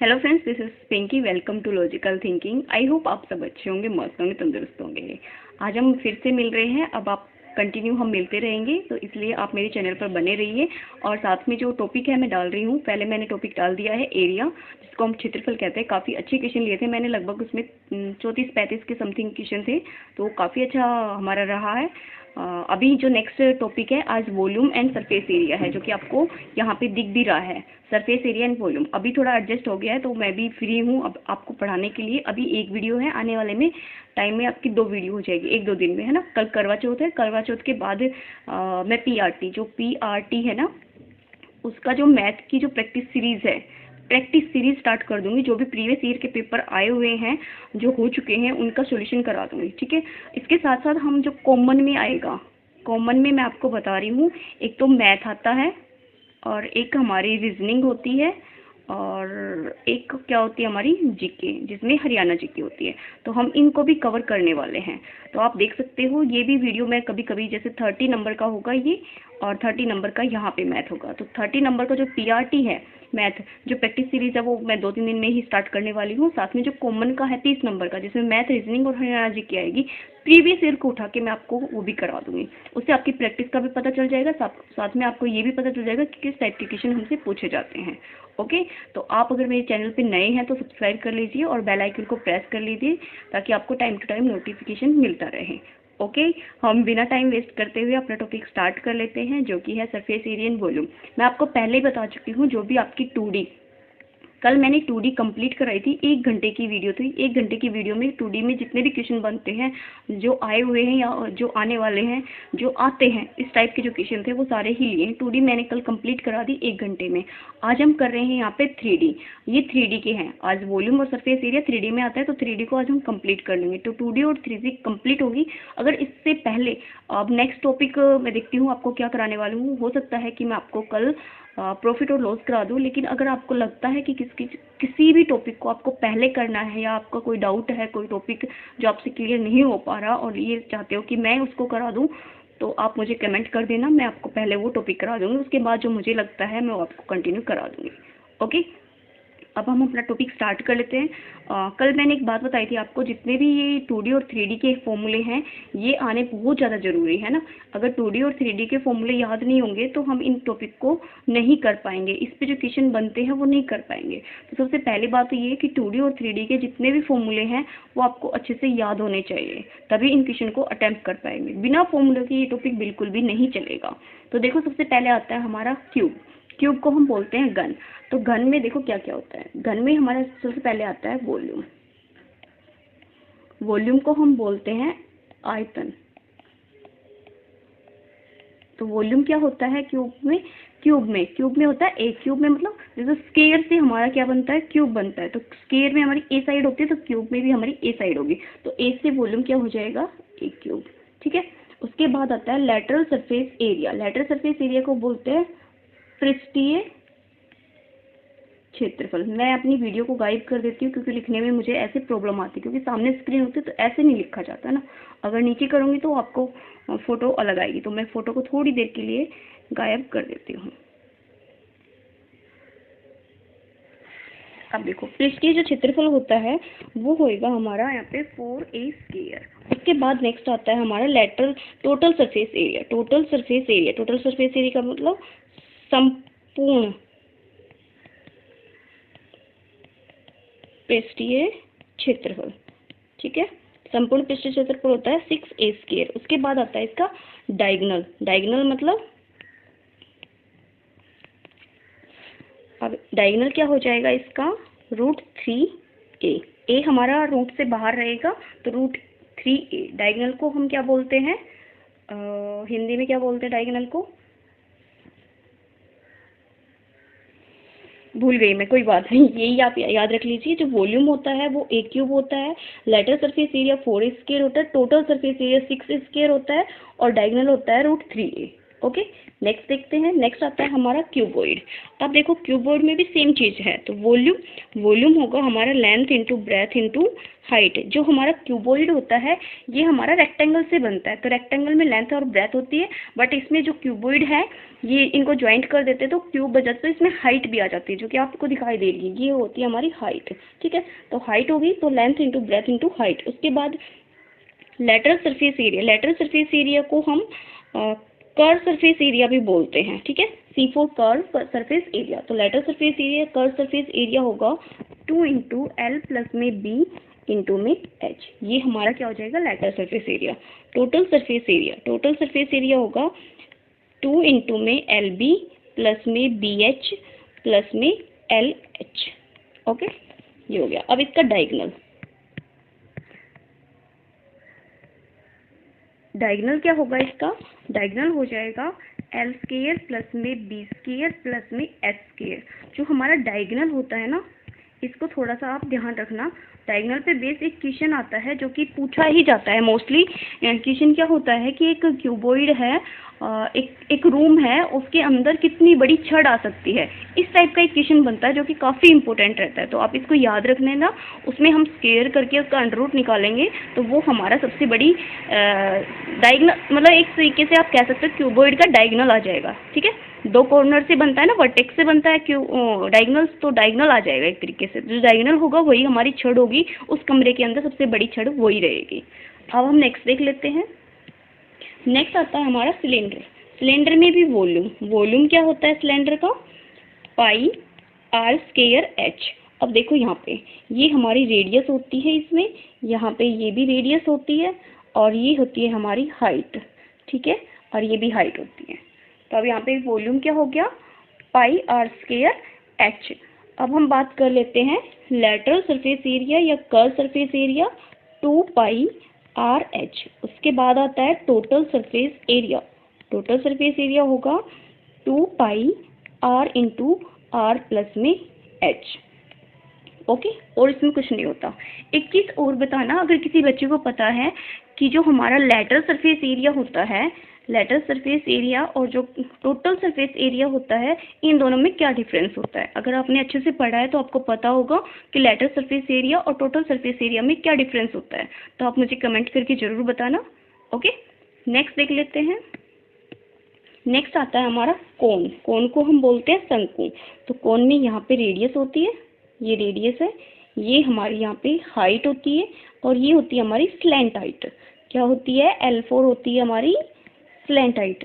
Hello friends, this is Pinky. Welcome to logical thinking. I hope आप सब अच्छे होंगे, मस्त होंगे, तंदुरुस्त होंगे। आज हम फिर से मिल रहे हैं। अब आप कंटिन्यू हम मिलते रहेंगे, तो इसलिए आप मेरे चैनल पर बने रहिए। और साथ में जो टॉपिक है मैं डाल रही हूँ, पहले मैंने टॉपिक डाल दिया है एरिया, जिसको हम क्षेत्रफल कहते हैं। काफ़ी अच्छे क्वेश्चन लिए थे मैंने, लगभग उसमें 34-35 के समथिंग क्वेश्चन थे, तो काफ़ी अच्छा हमारा रहा है। अभी जो नेक्स्ट टॉपिक है आज वॉल्यूम एंड सरफेस एरिया है, जो कि आपको यहाँ पे दिख भी रहा है। सरफेस एरिया एंड वॉल्यूम अभी थोड़ा एडजस्ट हो गया है, तो मैं भी फ्री हूँ अब आपको पढ़ाने के लिए। अभी एक वीडियो है, आने वाले में टाइम में आपकी 2 वीडियो हो जाएगी, 1-2 दिन में, है ना। कल करवा चौथ है, करवा चौथ के बाद मैं पीआरटी है ना, उसका जो मैथ की जो प्रैक्टिस सीरीज स्टार्ट कर दूंगी। जो भी प्रीवियस ईयर के पेपर आए हुए हैं, जो हो चुके हैं, उनका सॉल्यूशन करा दूंगी, ठीक है। इसके साथ साथ हम जो कॉमन में आएगा, कॉमन में मैं आपको बता रही हूँ, एक तो मैथ आता है, और एक हमारी रीजनिंग होती है, और एक क्या होती है हमारी जीके, जिसमें हरियाणा जीके होती है। तो हम इनको भी कवर करने वाले हैं। तो आप देख सकते हो, ये भी वीडियो मैं कभी कभी, जैसे 30 नंबर का होगा ये, और 30 नंबर का यहाँ पे मैथ होगा। तो 30 नंबर का जो पीआरटी है मैथ, जो प्रैक्टिस सीरीज है, वो मैं 2-3 दिन में ही स्टार्ट करने वाली हूँ। साथ में जो कॉमन का है 30 नंबर का, जिसमें मैथ, रीजनिंग और हरियाणा जीके आएगी, प्रीवियस ईयर को उठा के मैं आपको वो भी करवा दूंगी। उससे आपकी प्रैक्टिस का भी पता चल जाएगा, साथ में आपको ये भी पता चल जाएगा कि किस टाइप के क्वेश्चन हमसे पूछे जाते हैं। ओके, तो आप अगर मेरे चैनल पे नए हैं तो सब्सक्राइब कर लीजिए और बेल आइकन को प्रेस कर लीजिए, ताकि आपको टाइम टू टाइम नोटिफिकेशन मिलता रहे। ओके, हम बिना टाइम वेस्ट करते हुए अपना टॉपिक स्टार्ट कर लेते हैं, जो कि है सरफेस एरिया एंड वॉल्यूम। मैं आपको पहले ही बता चुकी हूँ, जो भी आपकी 2D, कल मैंने 2D कंप्लीट कराई थी, 1 घंटे की वीडियो थी। 1 घंटे की वीडियो में 2D में जितने भी क्वेश्चन बनते हैं, जो आए हुए हैं या जो आने वाले हैं, जो आते हैं, इस टाइप के जो क्वेश्चन थे, वो सारे ही लिए हैं। 2D मैंने कल कंप्लीट करा दी 1 घंटे में। आज हम कर रहे हैं यहाँ पे 3D। ये 3D के हैं। आज वॉल्यूम और सरफेस एरिया 3D में आता है, तो 3D को आज हम कंप्लीट कर लेंगे। तो 2D और 3D कंप्लीट होगी। अगर इससे पहले अब नेक्स्ट टॉपिक मैं देखती हूँ आपको क्या कराने वाली हूँ। हो सकता है कि मैं आपको कल प्रॉफिट और लॉस करा दूँ, लेकिन अगर आपको लगता है कि किसी भी टॉपिक को आपको पहले करना है, या आपका कोई डाउट है, कोई टॉपिक जो आपसे क्लियर नहीं हो पा रहा और ये चाहते हो कि मैं उसको करा दूँ, तो आप मुझे कमेंट कर देना। मैं आपको पहले वो टॉपिक करा दूँगी, उसके बाद जो मुझे लगता है मैं वो आपको कंटिन्यू करा दूँगी। ओके, अब हम अपना टॉपिक स्टार्ट कर लेते हैं। कल मैंने एक बात बताई थी आपको, जितने भी ये 2D और 3D के फॉर्मूले हैं, ये आने बहुत ज़्यादा ज़रूरी है ना। अगर 2D और 3D के फॉर्मूले याद नहीं होंगे तो हम इन टॉपिक को नहीं कर पाएंगे, इस पे जो क्वेश्चन बनते हैं वो नहीं कर पाएंगे। तो सबसे पहली बात तो ये है कि 2D और 3D के जितने भी फॉर्मूले हैं वो आपको अच्छे से याद होने चाहिए, तभी इन क्वेश्चन को अटैम्प्ट कर पाएंगे। बिना फॉर्मूले के ये टॉपिक बिल्कुल भी नहीं चलेगा। तो देखो, सबसे पहले आता है हमारा क्यूब। क्यूब को हम बोलते हैं घन। तो घन में देखो क्या क्या होता है। घन में हमारा सबसे पहले आता है वॉल्यूम। वॉल्यूम को हम बोलते हैं आयतन। तो वॉल्यूम क्या होता है क्यूब में? क्यूब में होता है एक। क्यूब में मतलब जैसे स्क्वायर से हमारा क्या बनता है, क्यूब बनता है। तो स्क्वायर में हमारी ए साइड होती है, तो क्यूब में भी हमारी ए साइड होगी। तो ए से वॉल्यूम क्या हो जाएगा, एक क्यूब, ठीक है। उसके बाद आता है lateral surface area. Lateral surface area को बोलते हैं पृष्ठीय क्षेत्रफल। मैं अपनी वीडियो को गाइड कर देती हूँ, क्योंकि लिखने में मुझे ऐसे प्रॉब्लम आती है, क्योंकि सामने स्क्रीन होती है तो ऐसे नहीं लिखा जाता ना। अगर नीचे करूँगी तो आपको फोटो अलग आएगी, तो मैं फोटो को थोड़ी देर के लिए गायब कर देती हूँ। अब देखो, पृष्ठीय जो क्षेत्रफल होता है वो होएगा हमारा यहाँ पे 4a स्क्वायर। उसके बाद नेक्स्ट आता है हमारा lateral total surface area. Total surface area का मतलब संपूर्ण पृष्ठीय क्षेत्रफल, ठीक है। संपूर्ण पृष्ठीय क्षेत्रफल होता है 6a स्क्वायर। उसके बाद आता है इसका डायगोनल। डायगोनल मतलब, अब डायगोनल क्या हो जाएगा इसका, √3a। ए हमारा रूट से बाहर रहेगा, तो √3a। डायगोनल को हम क्या बोलते हैं, हिंदी में क्या बोलते हैं डायगोनल को, भूल गई मैं, कोई बात नहीं, यही आप याद रख लीजिए। जो वॉल्यूम होता है वो एक क्यूब होता है, lateral surface area 4a square होता है, total surface area 6a square होता है, और डायगोनल होता है √3a। ओके, नेक्स्ट देखते हैं। नेक्स्ट आता है हमारा क्यूबॉइड। अब देखो क्यूबॉइड में भी सेम चीज़ है, तो वॉल्यूम होगा हमारा length into breadth into height. जो हमारा क्यूबॉइड होता है ये हमारा रेक्टेंगल से बनता है, तो रेक्टेंगल में लेंथ और ब्रेथ होती है, बट इसमें जो क्यूबॉइड है ये इनको ज्वाइंट कर देते हैं तो क्यूब बन जाता है, तो इसमें हाइट भी आ जाती है जो कि आपको दिखाई दे रही है, ये होती है हमारी हाइट। ठीक है, तो हाइट होगी तो length into breadth into height. उसके बाद lateral surface area, lateral surface area को हम कर्व सरफेस एरिया भी बोलते हैं। ठीक है, C4 कर्व सरफेस एरिया। तो lateral surface area curve surface area होगा 2 इंटू एल प्लस में बी इंटू में एच। ये हमारा क्या हो जाएगा, lateral surface area. Total surface area होगा 2 इंटू में एल बी प्लस में बी एच प्लस में एल एच। ओके, ये हो गया। अब इसका डायगोनल क्या होगा, इसका डायगोनल हो जाएगा एल स्क्वायर प्लस में बी स्क्वायर प्लस में एच स्क्वायर। जो हमारा डायगोनल होता है ना, इसको थोड़ा सा आप ध्यान रखना। डायगोनल पे बेस एक क्वेश्चन आता है जो कि पूछा ही जाता है मोस्टली। क्वेश्चन क्या होता है कि एक क्यूबॉइड है, एक रूम है, उसके अंदर कितनी बड़ी छड़ आ सकती है, इस टाइप का एक क्वेश्चन बनता है जो कि काफ़ी इंपॉर्टेंट रहता है। तो आप इसको याद रखने ना, उसमें हम स्क्वायर करके उसका अंडर रूट निकालेंगे तो वो हमारा सबसे बड़ी डायगोनल, मतलब एक तरीके से आप कह सकते हो क्यूबॉइड का डायगोनल आ जाएगा। ठीक है, 2 कॉर्नर से बनता है ना, वर्टेक्स से बनता है डायगोनल, तो डायगोनल आ जाएगा एक तरीके से। जो डायगोनल होगा वही हमारी छड़ होगी, उस कमरे के अंदर सबसे बड़ी छड़ वही रहेगी। अब हम नेक्स्ट देख लेते हैं। नेक्स्ट आता है हमारा सिलेंडर। सिलेंडर में भी वॉल्यूम क्या होता है सिलेंडर का, पाई आर स्क्वायर एच। अब देखो यहाँ पे ये हमारी रेडियस होती है, इसमें यहाँ पे ये भी रेडियस होती है और ये होती है हमारी हाइट। ठीक है, और ये भी हाइट होती है। तो अब यहाँ पे वॉल्यूम क्या हो गया, पाई आर स्क्वायर एच। अब हम बात कर लेते हैं लेटरल सरफेस एरिया या curve surface area, 2 pi R H. उसके बाद आता है total surface area. Total surface area होगा 2 pi R into R plus में एच। ओके, और इसमें कुछ नहीं होता। एक चीज़ और बताना, अगर किसी बच्चे को पता है कि जो हमारा लेटरल सरफेस एरिया होता है, लेटरल सरफेस एरिया और जो टोटल सरफेस एरिया होता है, इन दोनों में क्या डिफरेंस होता है। अगर आपने अच्छे से पढ़ा है तो आपको पता होगा कि लेटरल सरफेस एरिया और टोटल सरफेस एरिया में क्या डिफरेंस होता है, तो आप मुझे कमेंट करके ज़रूर बताना। ओके, नेक्स्ट देख लेते हैं। नेक्स्ट आता है हमारा कोन। कोन को हम बोलते हैं शंकु। तो कोन में यहाँ पे रेडियस होती है, ये रेडियस है, ये हमारी यहाँ पे हाइट होती है और ये होती है हमारी स्लैंट हाइट। क्या होती है, L4 होती है हमारी स्लैंट हाइट।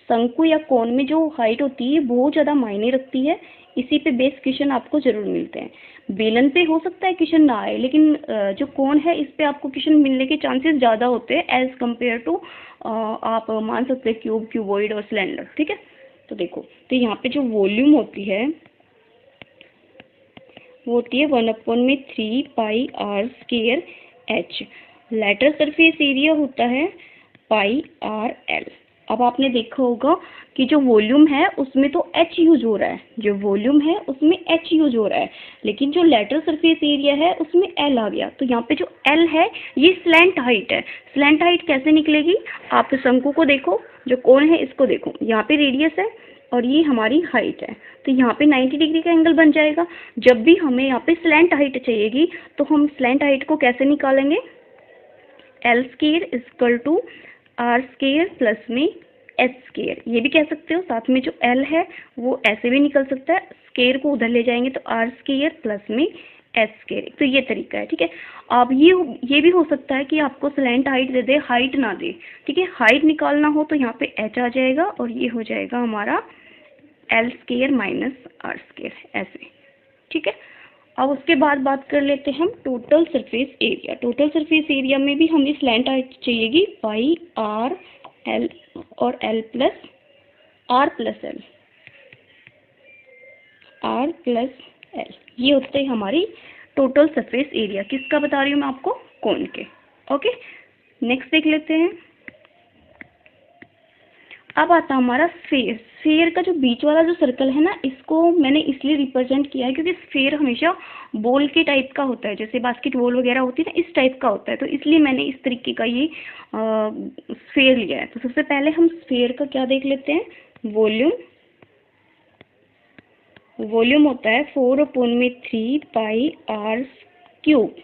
शंकु या कोन में जो हाइट होती है बहुत ज़्यादा मायने रखती है, इसी पे बेस क्वेश्चन आपको जरूर मिलते हैं। बेलन पे हो सकता है क्वेश्चन ना आए, लेकिन जो कोन है इस पे आपको क्वेश्चन मिलने के चांसेस ज़्यादा होते हैं एज कम्पेयर टू आप मान सकते हैं क्यूब, क्यूबॉइड और सिलेंडर। ठीक है, तो देखो, तो यहाँ पे जो वॉल्यूम होती है वो होती है 1/3 pi are square H. Lateral surface area होता है पाई आर एल। अब आपने देखा होगा कि जो वॉल्यूम है उसमें तो एच यूज हो रहा है, जो वॉल्यूम है उसमें एच यूज हो रहा है, लेकिन जो लेटरल सरफेस एरिया है उसमें एल आ गया। तो यहाँ पे जो एल है ये स्लैंट हाइट है। स्लैंट हाइट कैसे निकलेगी, आप शंकु को देखो, जो कोन है इसको देखो, यहाँ पे रेडियस है और ये हमारी हाइट है, तो यहाँ पे 90 डिग्री का एंगल बन जाएगा। जब भी हमें यहाँ पे स्लैंट हाइट चाहिएगी तो हम स्लैंट हाइट को कैसे निकालेंगे, L square equal to R square plus में एच स्क्वायर। ये भी कह सकते हो, साथ में जो एल है वो ऐसे भी निकल सकता है, स्क्वायर को उधर ले जाएंगे तो आर स्क्वायर प्लस में एच स्क्वायर। तो ये तरीका है। ठीक है, अब ये भी हो सकता है कि आपको स्लैंट हाइट दे दे, हाइट ना दे। ठीक है, हाइट निकालना हो तो यहाँ पे एच आ जाएगा और ये हो जाएगा हमारा L square minus are square, ऐसे। ठीक है, अब उसके बाद बात कर लेते हैं हम total surface area. Total surface area में भी हमें स्लैंट हाइट चाहिएगी, पाई आर एल और l plus r plus l, r plus l. ये होते हैं हमारी टोटल सरफेस एरिया। किसका बता रही हूँ मैं आपको, कोन के। ओके, नेक्स्ट देख लेते हैं। अब आता हमारा स्फेयर। स्फेयर का जो बीच वाला जो सर्कल है ना, इसको मैंने इसलिए रिप्रेजेंट किया है क्योंकि स्फेयर हमेशा बॉल के टाइप का होता है, जैसे बास्केटबॉल वगैरह होती है ना, इस टाइप का होता है, तो इसलिए मैंने इस तरीके का ये स्फेयर लिया है। तो सबसे पहले हम स्फेयर का क्या देख लेते हैं, वॉल्यूम। वॉल्यूम होता है 4/3 पाई आर क्यूब,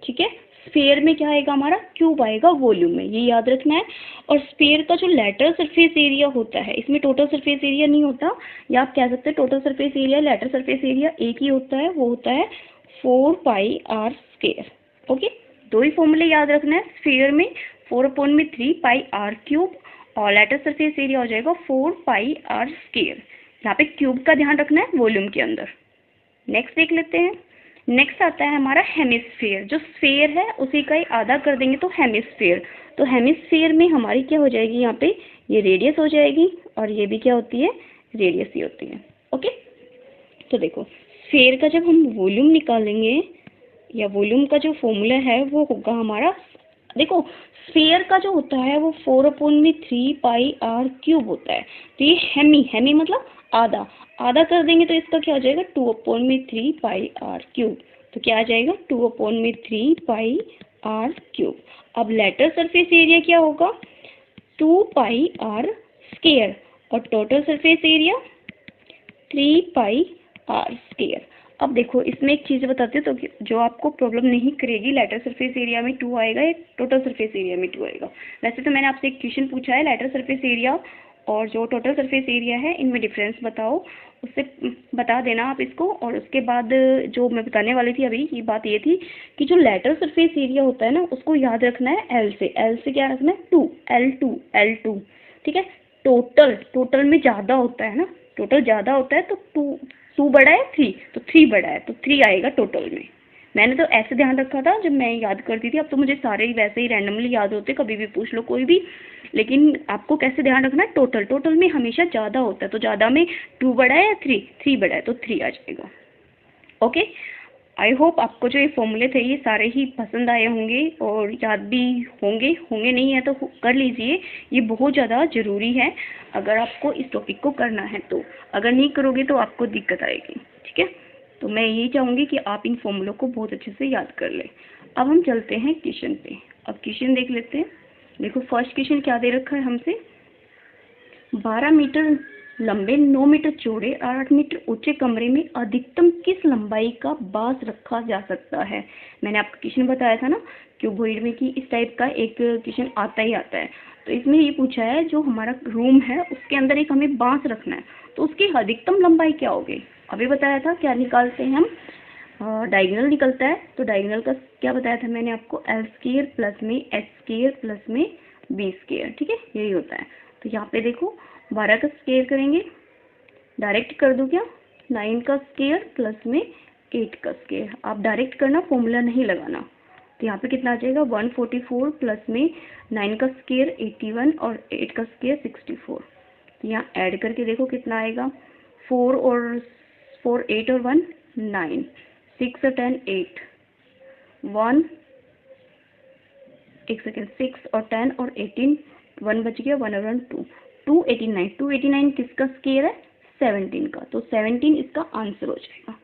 ठीक है। स्फेयर में क्या आएगा हमारा, क्यूब आएगा वॉल्यूम में, ये याद रखना है। और स्फेयर का जो लेटरल सरफेस एरिया होता है, इसमें टोटल सरफेस एरिया नहीं होता, या आप कह सकते हैं total surface area lateral surface area एक ही होता है, वो होता है 4 पाई आर स्क्वायर। ओके, दो ही फॉर्मूले याद रखना है। स्फेयर में 4/3 पाई आर क्यूब और लेटरल सरफेस एरिया हो जाएगा 4 पाई आर स्क्वायर। यहाँ पे क्यूब का ध्यान रखना है वॉल्यूम के अंदर। नेक्स्ट देख लेते हैं। नेक्स्ट आता है हमारा हेमिस्फेयर। जो स्फेयर है उसी का ही आधा कर देंगे तो हेमिस्फेयर। तो हेमिस्फेयर में हमारी क्या हो जाएगी, यहाँ पे ये रेडियस हो जाएगी और ये भी क्या होती है, रेडियस ही होती है। ओके, तो देखो स्फेयर का जब हम वॉल्यूम निकालेंगे, या वॉल्यूम का जो फॉर्मूला है वो होगा हमारा, देखो स्फेयर का जो होता है वो 4/3 पाई आर क्यूब होता है। तो ये हेमी मतलब आधा, आधा कर देंगे तो इसका क्या हो जाएगा, 2/3 पाई आर क्यूब। तो क्या आ जाएगा, 2/3 पाई आर क्यूब। अब लेटरल सरफेस एरिया क्या होगा, 2 पाई आर स्क्वायर, और total surface area 3 pi are square. अब देखो इसमें एक चीज़ बताती हूँ तो जो आपको प्रॉब्लम नहीं करेगी, लेटरल सरफेस एरिया में 2 आएगा या टोटल सरफेस एरिया में 2 आएगा। वैसे तो मैंने आपसे एक क्वेश्चन पूछा है, लेटरल सरफेस एरिया और जो टोटल सरफेस एरिया है इनमें डिफरेंस बताओ, उससे बता देना आप इसको। और उसके बाद जो मैं बताने वाली थी अभी, ये बात ये थी कि जो लेटरल सरफेस एरिया होता है ना, उसको याद रखना है एल से। एल से क्या रखना है, 2, L2, ठीक है। टोटल में ज़्यादा होता है ना, टोटल ज़्यादा होता है तो 2 बड़ा है 3, तो 3 बड़ा है तो 3 आएगा टोटल में। मैंने तो ऐसे ध्यान रखा था जब मैं याद करती थी, अब तो मुझे सारे ही वैसे ही रैंडमली याद होते, कभी भी पूछ लो कोई भी। लेकिन आपको कैसे ध्यान रखना है, टोटल में हमेशा ज़्यादा होता है, तो ज़्यादा में 2 बड़ा है या 3 बड़ा है तो 3 आ जाएगा। ओके, आई होप आपको जो ये फॉर्मूले थे ये सारे ही पसंद आए होंगे और याद भी होंगे नहीं है तो कर लीजिए, ये बहुत ज़्यादा ज़रूरी है अगर आपको इस टॉपिक को करना है। तो अगर नहीं करोगे तो आपको दिक्कत आएगी, ठीक है। तो मैं यही चाहूँगी कि आप इन फॉर्मूलों को बहुत अच्छे से याद कर लें। अब हम चलते हैं क्वेश्चन पे। अब क्वेश्चन देख लेते हैं। देखो फर्स्ट क्वेश्चन क्या दे रखा है हमसे, 12 मीटर लंबे, 9 मीटर चौड़े और 8 मीटर ऊंचे कमरे में अधिकतम किस लंबाई का बांस रखा जा सकता है। मैंने आपको क्वेश्चन बताया था ना क्यूबॉइड में कि इस टाइप का एक क्वेश्चन आता ही आता है। तो इसमें ये पूछा है जो हमारा रूम है उसके अंदर एक हमें बांस रखना है, तो उसकी अधिकतम लंबाई क्या होगी। अभी बताया था क्या निकालते हैं हम, डायगोनल निकलता है। तो डायगोनल का क्या बताया था मैंने आपको, L स्क्वायर प्लस में H स्क्वायर प्लस में B स्क्वायर, ठीक है, यही होता है। तो यहाँ पे देखो 12 का स्क्वायर करेंगे, डायरेक्ट कर दो क्या, 9 का स्क्वायर प्लस में 8 का स्क्वायर। आप डायरेक्ट करना, फॉर्मूला नहीं लगाना। तो यहाँ पे कितना आ जाएगा, 144 प्लस में 9 का स्क्वायर 81 और 8 का स्क्वायर 64। तो यहाँ ऐड करके देखो कितना आएगा, 4 और 4 8 और 1 9, 6 और 10 8, 1 एक सेकेंड 6 और 10 और 18, 1 बच गया, 1 और 1 2, 289 किसका स्क्वायर है, 17 का। तो 17 इसका आंसर हो जाएगा,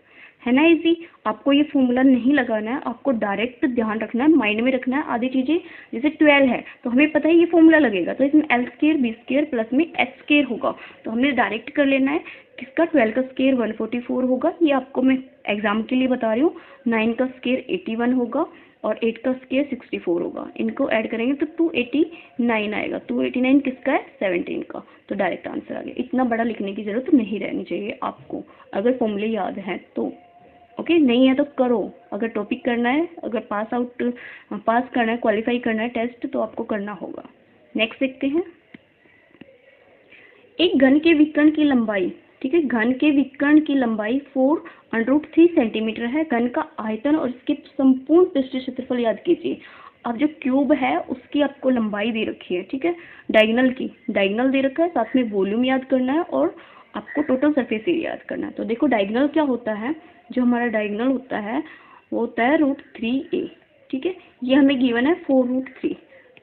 है ना इजी। आपको ये फॉर्मूला नहीं लगाना है, आपको डायरेक्ट ध्यान रखना है, माइंड में रखना है। आधी चीज़ें जैसे 12 है तो हमें पता है ये फॉर्मूला लगेगा, तो इसमें L square B square plus में H स्क्वायर होगा, तो हमने डायरेक्ट कर लेना है। किसका, 12 का स्क्वायर 144 होगा, ये आपको मैं एग्जाम के लिए बता रही हूँ। 9 का स्क्वायर 81 होगा और 8 का स्क्वायर 64 होगा, इनको ऐड करेंगे तो 289 आएगा। 289 किसका है, 17 का। तो डायरेक्ट आंसर आ गया। इतना बड़ा लिखने की जरूरत नहीं रहनी चाहिए आपको, अगर फॉर्मूले याद हैं तो। ओके, नहीं है तो करो। अगर टॉपिक करना है, अगर पास करना है, क्वालिफाई करना है टेस्ट, तो आपको करना होगा। नेक्स्ट देखते हैं। एक घन के विकर्ण की लंबाई, ठीक है, घन के विकर्ण की लंबाई 4√3 सेंटीमीटर है। घन का आयतन और इसके संपूर्ण पृष्ठीय क्षेत्रफल याद कीजिए। अब जो क्यूब है उसकी आपको लंबाई दे रखी है, ठीक है, डायगोनल दे रखा है, साथ में वॉल्यूम याद करना है और आपको टोटल सरफेस एरिया याद करना है। तो देखो डायगोनल क्या होता है, जो हमारा डायगोनल होता है वो होता है √3a, ठीक है। ये हमें गिवन है 4√3,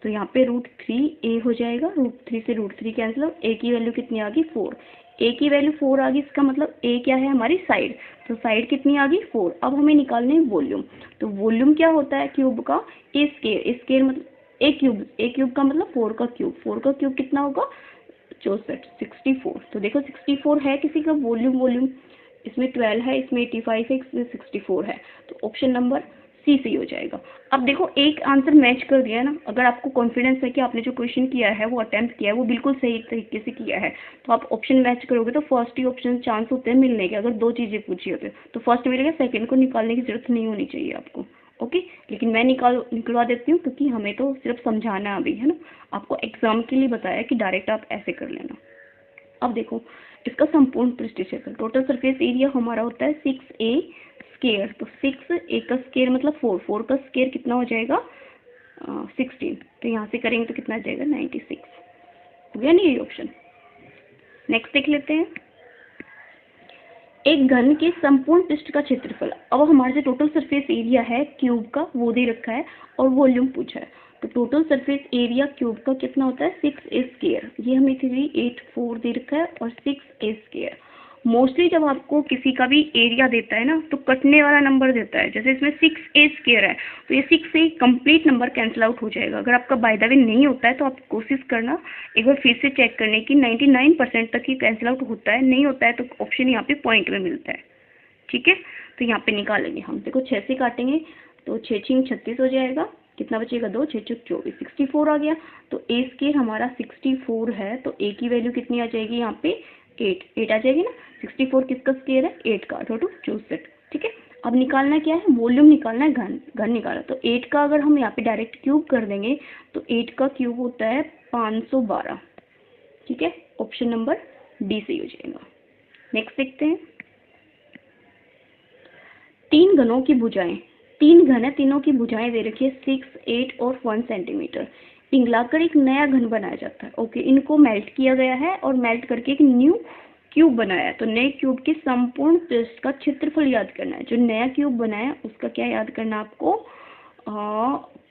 तो यहाँ पे √3a हो जाएगा, √3 से √3 कैंसिल, और a की वैल्यू कितनी आ गई 4, a की वैल्यू 4 आ गई, इसका मतलब a क्या है हमारी साइड, तो साइड कितनी आ गई 4। अब हमें निकालने वॉल्यूम, तो वॉल्यूम क्या होता है क्यूब का, a स्क्वायर मतलब a क्यूब का मतलब 4 का क्यूब, 4 का क्यूब कितना होगा 64, 64। तो देखो 64 है किसी का वॉल्यूम, इसमें 12 है, इसमें 85 है, इसमें 64 है, तो ऑप्शन नंबर सी सही हो जाएगा। अब देखो एक आंसर मैच कर दिया है ना, अगर आपको कॉन्फिडेंस है कि आपने जो क्वेश्चन किया है वो अटेम्प्ट किया है वो बिल्कुल सही तरीके से किया है, तो आप ऑप्शन मैच करोगे तो फर्स्ट ही ऑप्शन चांस होते हैं मिलने के। अगर दो चीज़ें पूछी होती तो फर्स्ट मिलेगा, सेकंड को निकालने की जरूरत नहीं होनी चाहिए आपको। ओके, लेकिन मैं निकलवा देती हूँ क्योंकि हमें तो सिर्फ समझाना अभी है ना, आपको एग्जाम के लिए बताया कि डायरेक्ट आप ऐसे कर लेना। अब देखो इसका संपूर्ण पृष्ठ क्षेत्रफल, टोटल सरफेस एरिया हमारा होता है 6a स्क्वायर, तो 6a का स्क्वायर मतलब 4, 4 का स्क्वायर कितना हो जाएगा 16, तो यहाँ से करेंगे तो कितना आ जाएगा 96, हो गया नहीं ये ऑप्शन। नेक्स्ट देख लेते हैं, एक घन के संपूर्ण पृष्ठ का क्षेत्रफल। अब हमारे जो टोटल सरफेस एरिया है क्यूब का वो दे रखा है और वॉल्यूम पूछा है, तो टोटल सरफेस एरिया क्यूब का कितना होता है 6a स्क्वायर, ये हमें 384 दे रखा है, और 6a स्क्वायर। मोस्टली जब आपको किसी का भी एरिया देता है ना तो कटने वाला नंबर देता है, जैसे इसमें 6a स्क्वायर है तो ये 6 से कंप्लीट नंबर कैंसिल आउट हो जाएगा। अगर आपका बाय द वे नहीं होता है तो आप कोशिश करना एक बार फिर से चेक करने की, 99% तक ही कैंसिल आउट होता है, नहीं होता है तो ऑप्शन यहाँ पे पॉइंट में मिलता है। ठीक है, तो यहाँ पे निकालेंगे हम, देखो 6 से काटेंगे तो 6 6 36 हो जाएगा, कितना बचेगा 2, 6 6 24, 64 आ गया। तो a स्क्वायर हमारा 64 है, तो a की वैल्यू कितनी आ जाएगी यहाँ पे 8 आ जाएगी ना, 64 किसका स्क्वायर है 8 का, 8 64। ठीक है, अब निकालना क्या है, वॉल्यूम निकालना है, घन निकाला, तो 8 का अगर हम यहाँ पे डायरेक्ट क्यूब कर देंगे तो 8 का क्यूब होता है 512। ठीक है, ऑप्शन नंबर डी सही हो जाएगा। नेक्स्ट देखते हैं, तीन घनों की भुजाएं, तीन घन है, तीनों की भुजाएं दे रखी है 6, 8 और 1 सेंटीमीटर, पिघलाकर एक नया घन बनाया जाता है। ओके, इनको मेल्ट किया गया है और मेल्ट करके एक न्यू क्यूब बनाया है, तो नए क्यूब के संपूर्ण पृष्ठ का क्षेत्रफल याद करना है। जो नया क्यूब बनाया है उसका क्या याद करना है आपको,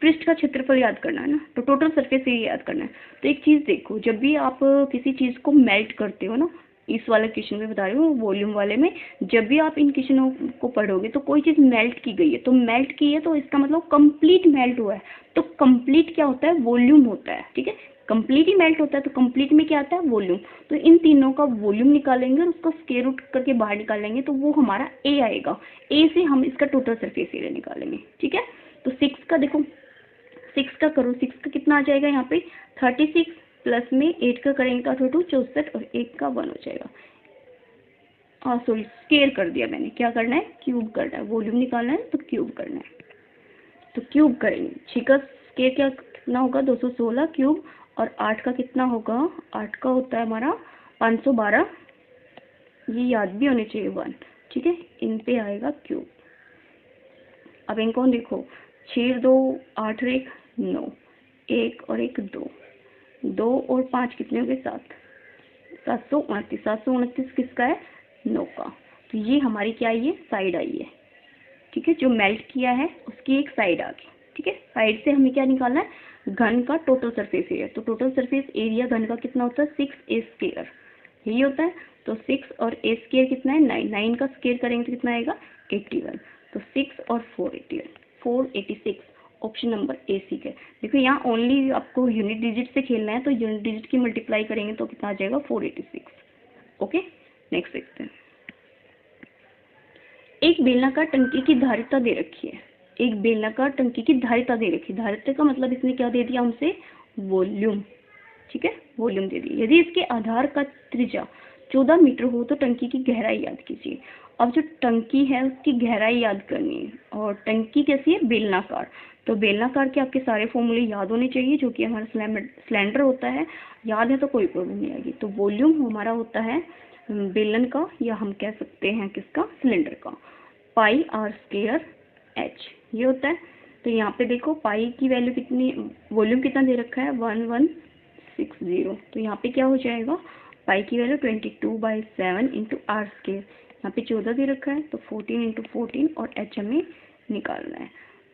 पृष्ठ का क्षेत्रफल याद करना है ना, तो टोटल सरफेस एरिया याद करना है। तो एक चीज़ देखो, जब भी आप किसी चीज़ को मेल्ट करते हो ना, इस वाले क्वेश्चन में बता रही हूँ वॉल्यूम वाले में, जब भी आप इन क्वेश्चनों को पढ़ोगे तो कोई चीज़ मेल्ट की गई है, तो मेल्ट की है तो इसका मतलब कंप्लीट मेल्ट हुआ है, तो कंप्लीट क्या होता है वॉल्यूम होता है। ठीक है, कंप्लीट ही मेल्ट होता है, तो कंप्लीट में क्या आता है वॉल्यूम, तो इन तीनों का वॉल्यूम निकालेंगे और उसका स्क्वायर रूट करके बाहर निकालेंगे तो वो हमारा ए आएगा, ए से हम इसका टोटल सरफेस एरिया निकालेंगे। ठीक है, तो 6 का देखो, 6 का करो, 6 का कितना आ जाएगा यहाँ पे 36, प्लस में 8 का करेंगे तो 64, और 1 का 1 हो जाएगा। सॉरी, स्क्वायर कर दिया मैंने, क्या करना है क्यूब करना है, वॉल्यूम निकालना है तो क्यूब करना है, तो क्यूब करेंगे। 6 का स्क्वायर क्या कितना होगा 216 क्यूब, और 8 का कितना होगा, 8 का होता है हमारा 512, ये याद भी होने चाहिए 1। ठीक है, इन पे आएगा क्यूब। अब इनको देखो, 6 2 8 और 1 9, 1 और 1 2, 2 और 5 कितने हो गए 7, 729, 729 किसका है 9 का, तो ये हमारी क्या आई है साइड आई है। ठीक है, जो मेल्ट किया है उसकी एक साइड आ गई। ठीक है, साइड से हमें क्या निकालना है घन का टोटल सरफेस एरिया, तो टोटल सरफेस एरिया घन का कितना होता है 6a स्क्वायर, यही होता है। तो 6 और a स्क्वायर कितना है 9, 9 का स्क्वायर करेंगे तो कितना आएगा 81, तो 6 और 4 81, 486, ऑप्शन नंबर ए सी है। देखो यहाँ ओनली आपको यूनिट डिजिट से खेलना है, तो यूनिट डिजिट की मल्टीप्लाई करेंगे तो कितना आ जाएगा 486। ओके, नेक्स्ट देखते हैं, एक बेलनाकार टंकी की धारिता दे रखी है, एक बेलनाकार टंकी की धारिता दे रखी है, धारिता का मतलब इसने क्या दे दिया हमसे वॉल्यूम। ठीक है, वॉल्यूम दे दी। यदि इसके आधार का त्रिज्या 14 मीटर हो तो टंकी की गहराई याद कीजिए। अब जो टंकी है उसकी गहराई याद करनी है, और टंकी कैसी है बेलनाकार, तो बेलनाकार के आपके सारे फॉर्मूले याद होने चाहिए जो कि हमारा सिलेंडर होता है, याद है तो कोई प्रॉब्लम नहीं आएगी। तो वॉल्यूम हमारा होता है बेलन का, या हम कह सकते हैं किसका सिलेंडर का, पाई आर स्क्वायर एच ये होता है। तो यहाँ पे देखो पाई की वैल्यू कितनी, वॉल्यूम कितना दे रखा है 1160, तो यहाँ पे क्या हो जाएगा पाई की वैल्यू 22/7 इंटू आर स्क्वायर, यहाँ पे 14 दे रखा है तो 14 इंटू 14, और एच हमें निकालना है।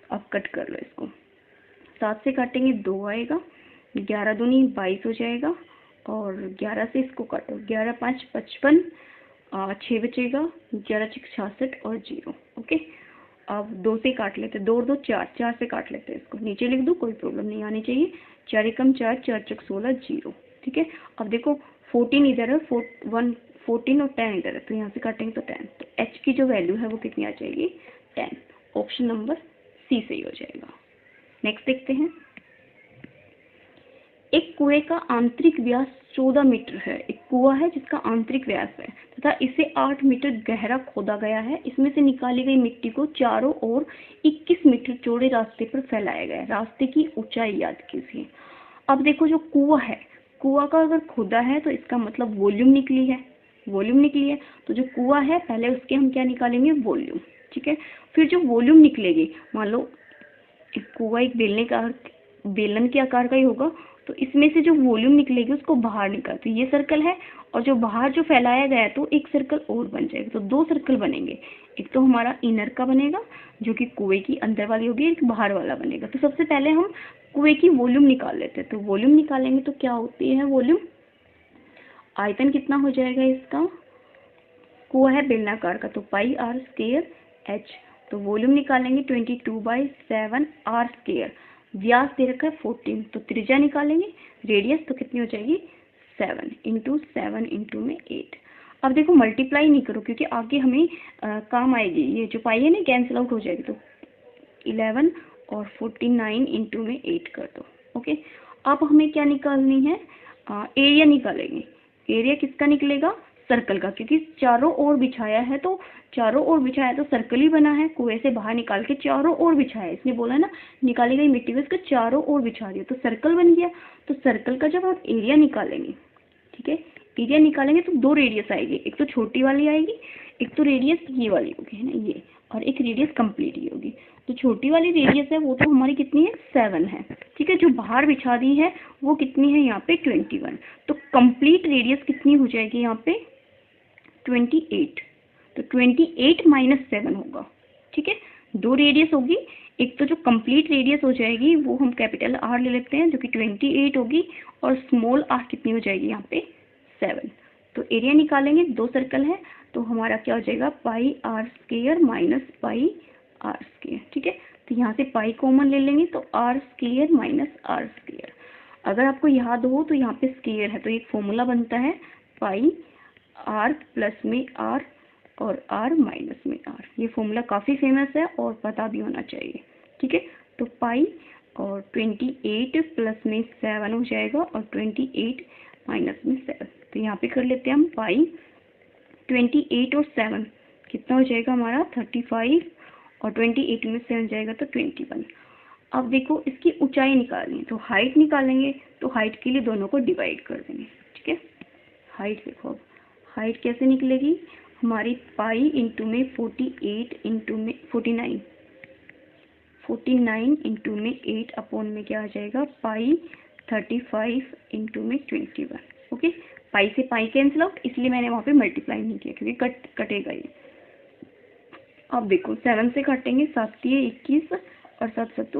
अब कट कर लो इसको, 7 से काटेंगे 2 आएगा, 11 दूनी 22 हो जाएगा, और 11 से इसको काटो, 11 5 55, 6 बचेगा, 11 6 66 और 0। ओके, अब 2 से काट लेते, 2 और 2 4, 4 से काट लेते हैं इसको, नीचे लिख दो, कोई प्रॉब्लम नहीं आनी चाहिए। 4 एकम 4, 4 चौक 16, 0। ठीक है, अब देखो 14 इधर है, 14 और 10 इधर है, तो यहाँ से काटेंगे तो 10, तो h की जो वैल्यू है वो कितनी आ जाएगी, 10। ऑप्शन नंबर सी सही हो जाएगा। नेक्स्ट देखते हैं। एक कुएं का आंतरिक व्यास 14 मीटर है। एक कुआं है जिसका आंतरिक व्यास है तथा इसे 8 मीटर गहरा खोदा गया है। इसमें से निकाली गई मिट्टी को चारों ओर 21 मीटर चौड़े रास्ते पर फैलाया गया है। रास्ते की ऊंचाई याद कीजिए। अब देखो जो कुआं है, कुआं का अगर खोदा है तो इसका मतलब वॉल्यूम निकली है, वॉल्यूम निकली है। तो जो कुआं है पहले उसके हम क्या निकालेंगे, वॉल्यूम। ठीक है, फिर जो वॉल्यूम निकलेगी, मान लो कुआं एक बेलन के आकार का ही होगा, तो इसमें से जो वॉल्यूम निकलेगी उसको बाहर निकाल, तो ये सर्कल है, और जो बाहर जो फैलाया गया है तो एक सर्कल और बन जाएगा, तो 2 सर्कल बनेंगे। एक तो हमारा इनर का बनेगा जो कि कुएं की अंदर वाली होगी, एक बाहर वाला बनेगा। तो सबसे पहले हम कुएं की वॉल्यूम निकाल लेते हैं। तो वॉल्यूम निकालेंगे तो क्या होती है वॉल्यूम, आयतन कितना हो जाएगा इसका, कुआं है बेलनाकार का, तो पाई आर स्क्वायर एच। तो वॉल्यूम निकालेंगे 22/7 आर स्क्वायर। व्यास दे रखा है 14, तो त्रिज्या निकालेंगे, रेडियस तो कितनी हो जाएगी 7 इंटू 7 इंटू में 8। अब देखो मल्टीप्लाई नहीं करो क्योंकि आगे हमें काम आएगी, ये जो पाई है ना कैंसिल आउट हो जाएगी, तो 11 और 49 इंटू में 8 कर दो। ओके, अब हमें क्या निकालनी है, एरिया निकालेंगे। एरिया किसका निकलेगा, सर्कल का, क्योंकि चारों ओर बिछाया है, तो चारों ओर बिछाया तो सर्कल ही बना है। कुएं से बाहर निकाल के चारों ओर बिछाया है, इसने बोला ना निकाली गई मिट्टी को इसके चारों ओर बिछा दिया, तो सर्कल बन गया। तो सर्कल का जब हम एरिया निकालेंगे, ठीक है, एरिया निकालेंगे तो 2 रेडियस आएगी, एक तो छोटी वाली आएगी, एक तो रेडियस ये वाली होगी, है ना ये, और एक रेडियस कंप्लीट ही होगी। तो छोटी वाली रेडियस है वो तो हमारी कितनी है 7 है। ठीक है, जो बाहर बिछा दी है वो कितनी है यहाँ पे 21। तो कंप्लीट रेडियस कितनी हो जाएगी यहाँ पे 28। तो 28 माइनस 7 होगा। ठीक है, 2 रेडियस होगी, एक तो जो कंप्लीट रेडियस हो जाएगी वो हम कैपिटल आर ले लेते हैं जो कि 28 होगी, और स्मॉल आर कितनी हो जाएगी यहाँ पे 7। तो एरिया निकालेंगे, 2 सर्कल है, तो हमारा क्या हो जाएगा pi are square minus pi are square. ठीक है, तो यहाँ से पाई कॉमन ले लेंगे तो r square minus are square. अगर आपको याद हो तो यहाँ पे स्क्वायर है तो एक फॉर्मूला बनता है पाई आर प्लस में आर और आर माइनस में आर। ये फॉर्मूला काफ़ी फेमस है और पता भी होना चाहिए। ठीक है, तो पाई और 28 प्लस में 7 हो जाएगा, और 28 माइनस में 7। तो यहाँ पे कर लेते हैं हम पाई 28 और 7 कितना हो जाएगा हमारा 35, और 28 में 7 जाएगा तो 21। अब देखो इसकी ऊंचाई निकालनी है, तो हाइट निकालेंगे, तो हाइट के लिए दोनों को डिवाइड कर देंगे। ठीक है, हाइट देखो, अब हाइट कैसे निकलेगी हमारी पाई इंटू में 48 इंटू में 49 इंटू में 8 अपॉन में क्या आ जाएगा पाई 35 इंटू में 21। ओके, पाई से पाई कैंसिल आउट, इसलिए मैंने वहाँ पे मल्टीप्लाई नहीं किया क्योंकि कटेगा ये। अब देखो 7 से काटेंगे, 7 3 21 और 7 7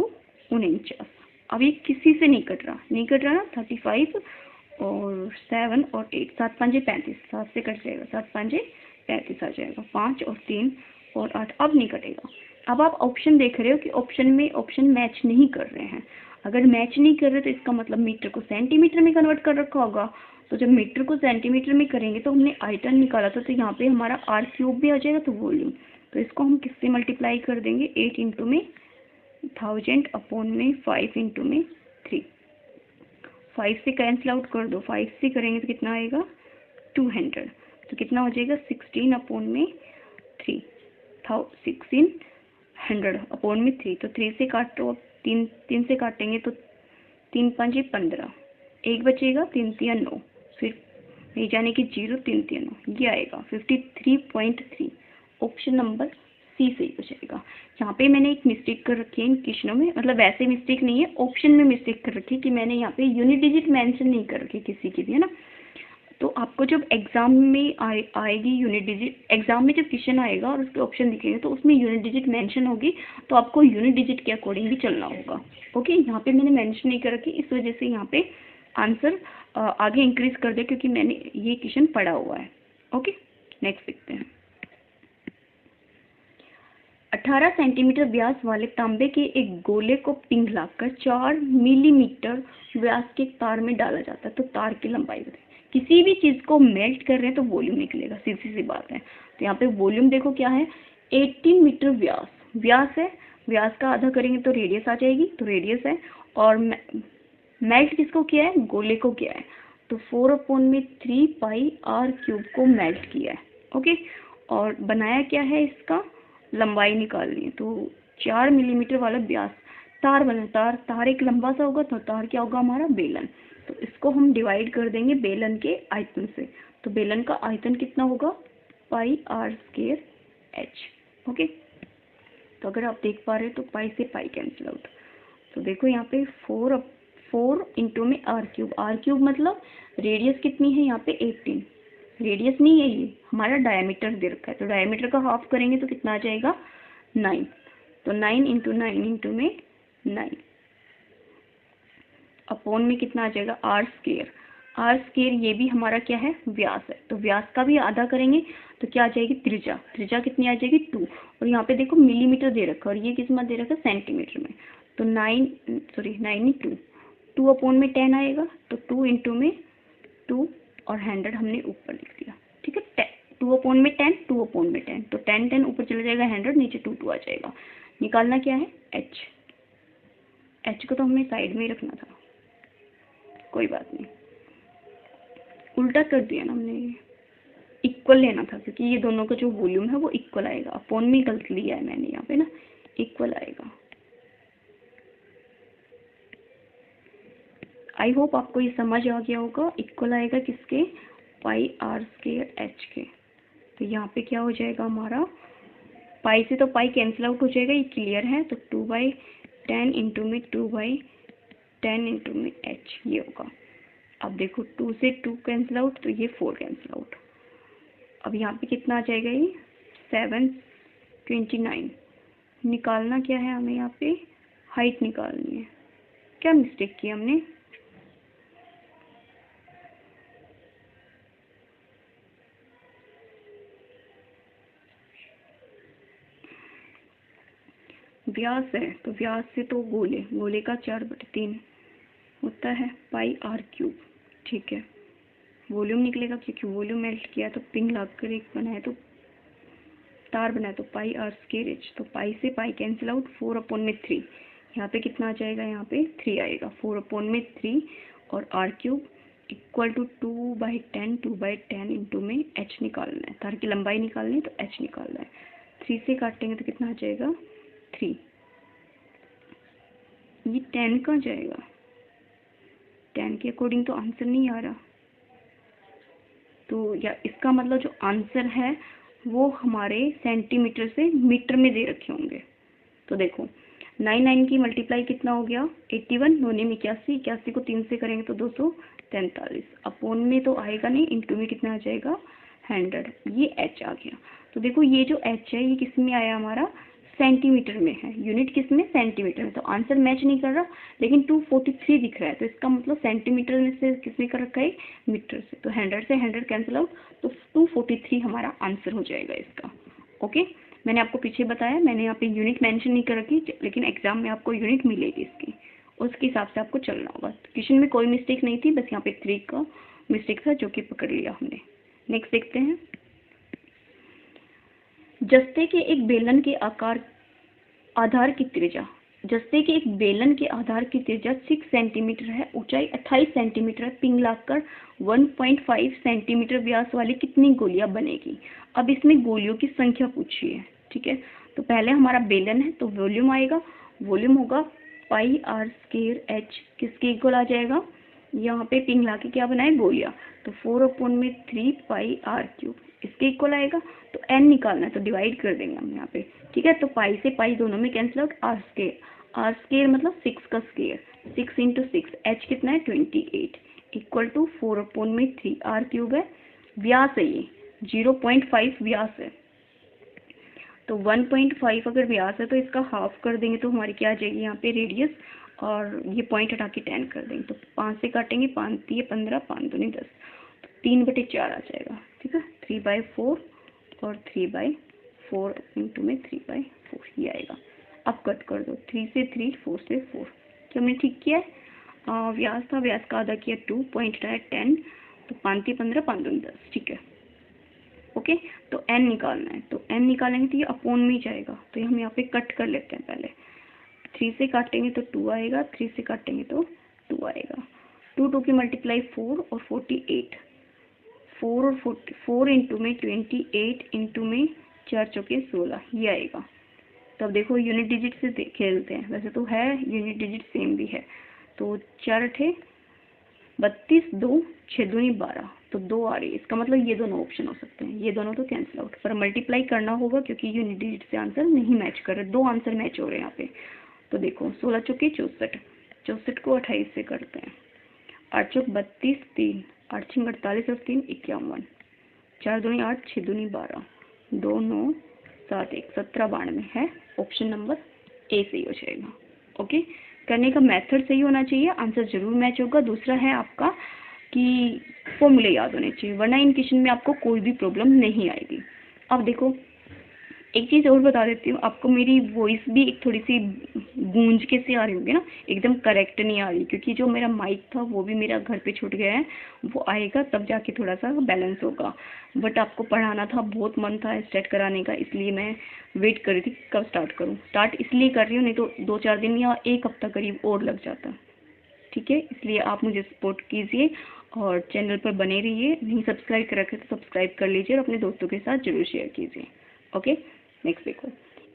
49। अब ये किसी से नहीं कट रहा ना, 35 और 7 और 8, 7 5 35, 7 से कट जाएगा, 7 5 35 आ जाएगा, 5 और 3 और 8, अब नहीं कटेगा। अब आप ऑप्शन देख रहे हो कि ऑप्शन मैच नहीं कर रहे हैं। अगर मैच नहीं कर रहे तो इसका मतलब मीटर को सेंटीमीटर में कन्वर्ट कर रखा होगा। तो जब मीटर को सेंटीमीटर में करेंगे तो हमने आयतन निकाला था, तो यहाँ पे हमारा आर क्यूब भी आ जाएगा, तो वॉल्यूम। तो इसको हम किससे मल्टीप्लाई कर देंगे 8 इंटू में 1000 अपॉन में 5 इंटू में 3। 5 से कैंसिल आउट कर दो, 5 से करेंगे तो कितना आएगा 200, तो कितना हो जाएगा 16 अपॉन में 3, 1600 अपॉन में 3। तो 3 से काटो, 3 से काटेंगे तो 3 5 15, 1 बचेगा, 3 3 9, फिर नहीं जाने की 0, 3 3 9, ये आएगा 53.3। ऑप्शन नंबर सी सही हो जाएगा। यहाँ पे मैंने एक मिस्टेक कर रखी है इन क्वेश्चनों में, मतलब वैसे मिस्टेक नहीं है, ऑप्शन में मिस्टेक कर रखी है कि मैंने यहाँ पे यूनिट डिजिट मेंशन नहीं कर रखी किसी की भी, है ना। तो आपको जब एग्जाम में आएगी यूनिट डिजिट, एग्जाम में जब क्वेश्चन आएगा और उसके ऑप्शन दिखेंगे तो उसमें यूनिट डिजिट मेंशन होगी, तो आपको यूनिट डिजिट के अकॉर्डिंग भी चलना होगा। ओके, यहाँ पे मैंने मेंशन नहीं कर रखी, इस वजह से यहाँ पे आंसर आगे इंक्रीज कर दे, क्योंकि मैंने ये क्वेश्चन पढ़ा हुआ है। ओके, नेक्स्ट देखते हैं। 18 सेंटीमीटर व्यास वाले तांबे के एक गोले को पिघलाकर 4 मिलीमीटर व्यास के तार में डाला जाता है, तो तार की लंबाई बताइए। किसी भी चीज को मेल्ट कर रहे हैं तो वॉल्यूम निकलेगा, सीधी सी बात है। तो यहाँ पे वॉल्यूम देखो क्या है, 18 मीटर व्यास, व्यास है, व्यास का आधा करेंगे तो रेडियस आ जाएगी, तो रेडियस है। और मेल्ट किसको किया है, गोले को किया है, तो 4/3 पाई आर क्यूब को मेल्ट किया है। ओके, और बनाया क्या है, इसका लंबाई निकालनी है, तो 4 मिलीमीटर वाला व्यास तार बना, तार एक लंबा सा होगा, तो तार क्या होगा हमारा, बेलन। तो इसको हम डिवाइड कर देंगे बेलन के आयतन से, तो बेलन का आयतन कितना होगा, पाई आर स्क्वायर एच। ओके, तो अगर आप देख पा रहे हो तो पाई से पाई कैंसिल आउट। तो देखो यहाँ पे 4 इंटू में आर क्यूब मतलब रेडियस कितनी है यहाँ पे 18, रेडियस नहीं है ये हमारा डायमीटर दे रखा है, तो डायमीटर का हाफ करेंगे तो कितना आ जाएगा 9, तो 9 इंटू 9 इंटू में 9 अपॉन में कितना आ जाएगा आर स्क्वायर, ये भी हमारा क्या है, व्यास है, तो व्यास का भी आधा करेंगे तो क्या आ जाएगी त्रिज्या कितनी आ जाएगी 2, और यहाँ पे देखो मिलीमीटर दे रखा है और ये किस में दे रखा है, सेंटीमीटर में, तो 9 2 अपॉन में 10 आएगा, तो 2 इंटू में 2 और 100 हमने ऊपर लिख दिया। ठीक है, 2 अपॉन में 10, 2 अपॉन में 10, तो 10 ऊपर चला जाएगा, 100 नीचे 2 आ जाएगा। निकालना क्या है, एच को तो हमने साइड में ही रखना था, कोई बात नहीं, उल्टा कर दिया ना हमने, इक्वल लेना था, क्योंकि ये दोनों का जो वॉल्यूम है वो इक्वल आएगा, अपॉन में गलत लिया है मैंने यहाँ पे ना, इक्वल आएगा। आई होप आपको ये समझ आ गया होगा, इक्वल आएगा किसके, पाई आर स्क्वायर एच के। तो यहाँ पे क्या हो जाएगा हमारा, पाई से तो पाई कैंसिल आउट हो जाएगा, ये क्लियर है, तो 2/10 इंटू में 2/10 इंटू में एच ये होगा। अब देखो 2 से 2 कैंसिल आउट, तो ये 4 कैंसिल आउट। अब यहाँ पे कितना आ जाएगा, ये 729। निकालना क्या है हमें, यहाँ पे हाइट निकालनी है। क्या मिस्टेक की हमने, व्यास है तो व्यास से तो गोले का 4/3 होता है पाई आर क्यूब। ठीक है, वॉल्यूम निकलेगा क्योंकि वॉल्यूम मेल्ट किया तो पिघला कर एक बनाया, तो तार बनाया, तो पाई आर स्क्वायर एच, तो पाई से पाई कैंसिल आउट, 4/3, यहाँ पे कितना आ जाएगा, यहाँ पे 3 आएगा, 4/3 और r cube equal to 2/10 into में एच निकालना है, तार की लंबाई निकालनी है तो एच निकालना है। 3 से काटेंगे तो कितना आ जाएगा 3, ये 10 कहाँ जाएगा, 10 के अकॉर्डिंग तो आंसर नहीं आ रहा, तो या इसका मतलब जो आंसर है वो हमारे सेंटीमीटर से मीटर में दे रखे होंगे। तो देखो 9 की मल्टीप्लाई कितना हो गया 81, 9 में 81 को 3 से करेंगे तो 243, अपॉन में तो आएगा नहीं, इंटू में कितना आ जाएगा 100, ये एच आ गया। तो देखो ये जो एच है ये किस में आया हमारा, सेंटीमीटर में है, यूनिट किस में, सेंटीमीटर में, तो आंसर मैच नहीं कर रहा, लेकिन 243 दिख रहा है, तो इसका मतलब सेंटीमीटर में से किसने कर रखा है, मीटर से, तो 100 से 100 कैंसिल आउट, तो 243 हमारा आंसर हो जाएगा इसका। ओके, मैंने आपको पीछे बताया, मैंने यहाँ पे यूनिट मेंशन नहीं कर रखी, लेकिन एग्जाम में आपको यूनिट मिलेगी इसकी, उसके हिसाब से आपको चलना होगा। क्वेश्चन में कोई मिस्टेक नहीं थी, बस यहाँ पे 3 का मिस्टेक था जो कि पकड़ लिया हमने। नेक्स्ट देखते हैं, जस्ते के एक बेलन के आधार की त्रिज्या, जस्ते के एक बेलन के आधार की त्रिज्या 6 सेंटीमीटर है, ऊंचाई 28 सेंटीमीटर है, पिघलाकर 1.5 सेंटीमीटर व्यास वाली कितनी गोलियां बनेगी। अब इसमें गोलियों की संख्या पूछी है। ठीक है, तो पहले हमारा बेलन है तो वॉल्यूम आएगा, वॉल्यूम होगा पाई आर स्क्वायर एच, किसके इक्वल आ जाएगा, यहाँ पे पिघला के क्या बनाए गोलियां, तो 4/3 पाई आर क्यूब इसके इक्वल आएगा। तो n निकालना है तो डिवाइड कर देंगे हम यहाँ पे। ठीक है, तो पाई से पाई दोनों में कैंसिल आउट, आर स्क्वायर मतलब 6 का स्क्वायर, 6 इंटू 6, एच कितना है 28, इक्वल टू 4/3 आर क्यूब है। व्यास है ये 0.5 व्यास है, तो 1.5 अगर व्यास है तो इसका हाफ कर देंगे तो हमारी क्या आ जाएगी यहाँ पे रेडियस, और ये पॉइंट हटा के 10 कर देंगे तो 5 से काटेंगे, 5 3 15, 5 दूनी 10, तो 3/4 आ जाएगा। ठीक है, 3/4 और 3/4 इंटू में 3/4 ये आएगा। अब कट कर दो, 3 से 3, 4 से 4। क्या हमने ठीक किया है? व्यास था, व्यास का आधा किया 2, पॉइंट हटाया 10, तो 5 3 15, 5 दूनी 10। ठीक है, ओके। तो n निकालना है, तो n निकालेंगे तो ये अपॉन में ही जाएगा, तो हम यहाँ पे कट कर लेते हैं। पहले 3 से काटेंगे तो 2 आएगा, 3 से काटेंगे तो 2 आएगा। 2 की मल्टीप्लाई 4 और 48, 4 और 4 इंटू में 28 इंटू में 4 चौके 16 ये आएगा। तो अब देखो यूनिट डिजिट से खेलते हैं, वैसे तो है यूनिट डिजिट सेम भी है, तो 4 थे 32, 2 6 दूनी 12, तो 2 आ रही है। इसका मतलब ये दोनों ऑप्शन हो सकते हैं, ये दोनों तो कैंसिल आउट, पर मल्टीप्लाई करना होगा क्योंकि यूनिट डिजिट से आंसर नहीं मैच कर रहे, 2 आंसर मैच हो रहे हैं यहाँ पे। तो देखो 16 चौके 64, 64 को 28 से करते हैं, 8 चौक 32, 3 8 6 48 और 3 51, 4 दूनी 8, 6 दूनी 12, 2 9 7 1 17 92 है। ऑप्शन नंबर ए सही हो जाएगा। ओके, करने का मेथड सही होना चाहिए, आंसर जरूर मैच होगा। दूसरा है आपका कि फॉर्मूले याद होने चाहिए, वरना इन क्वेश्चन में आपको कोई भी प्रॉब्लम नहीं आएगी। अब देखो एक चीज़ और बता देती हूँ आपको, मेरी वॉइस भी एक थोड़ी सी गूंज के से आ रही होगी ना, एकदम करेक्ट नहीं आ रही, क्योंकि जो मेरा माइक था वो भी मेरा घर पे छूट गया है, वो आएगा तब जाके थोड़ा सा बैलेंस होगा। बट आपको पढ़ाना था, बहुत मन था स्टार्ट कराने का, इसलिए मैं वेट कर रही थी कब स्टार्ट करूँ। स्टार्ट इसलिए कर रही हूँ, नहीं तो 2-4 दिन या 1 हफ्ता करीब और लग जाता। ठीक है, इसलिए आप मुझे सपोर्ट कीजिए और चैनल पर बने रहिए। नहीं सब्सक्राइब कर रखे तो सब्सक्राइब कर लीजिए और अपने दोस्तों के साथ जरूर शेयर कीजिए। ओके, नेक्स्ट देखो,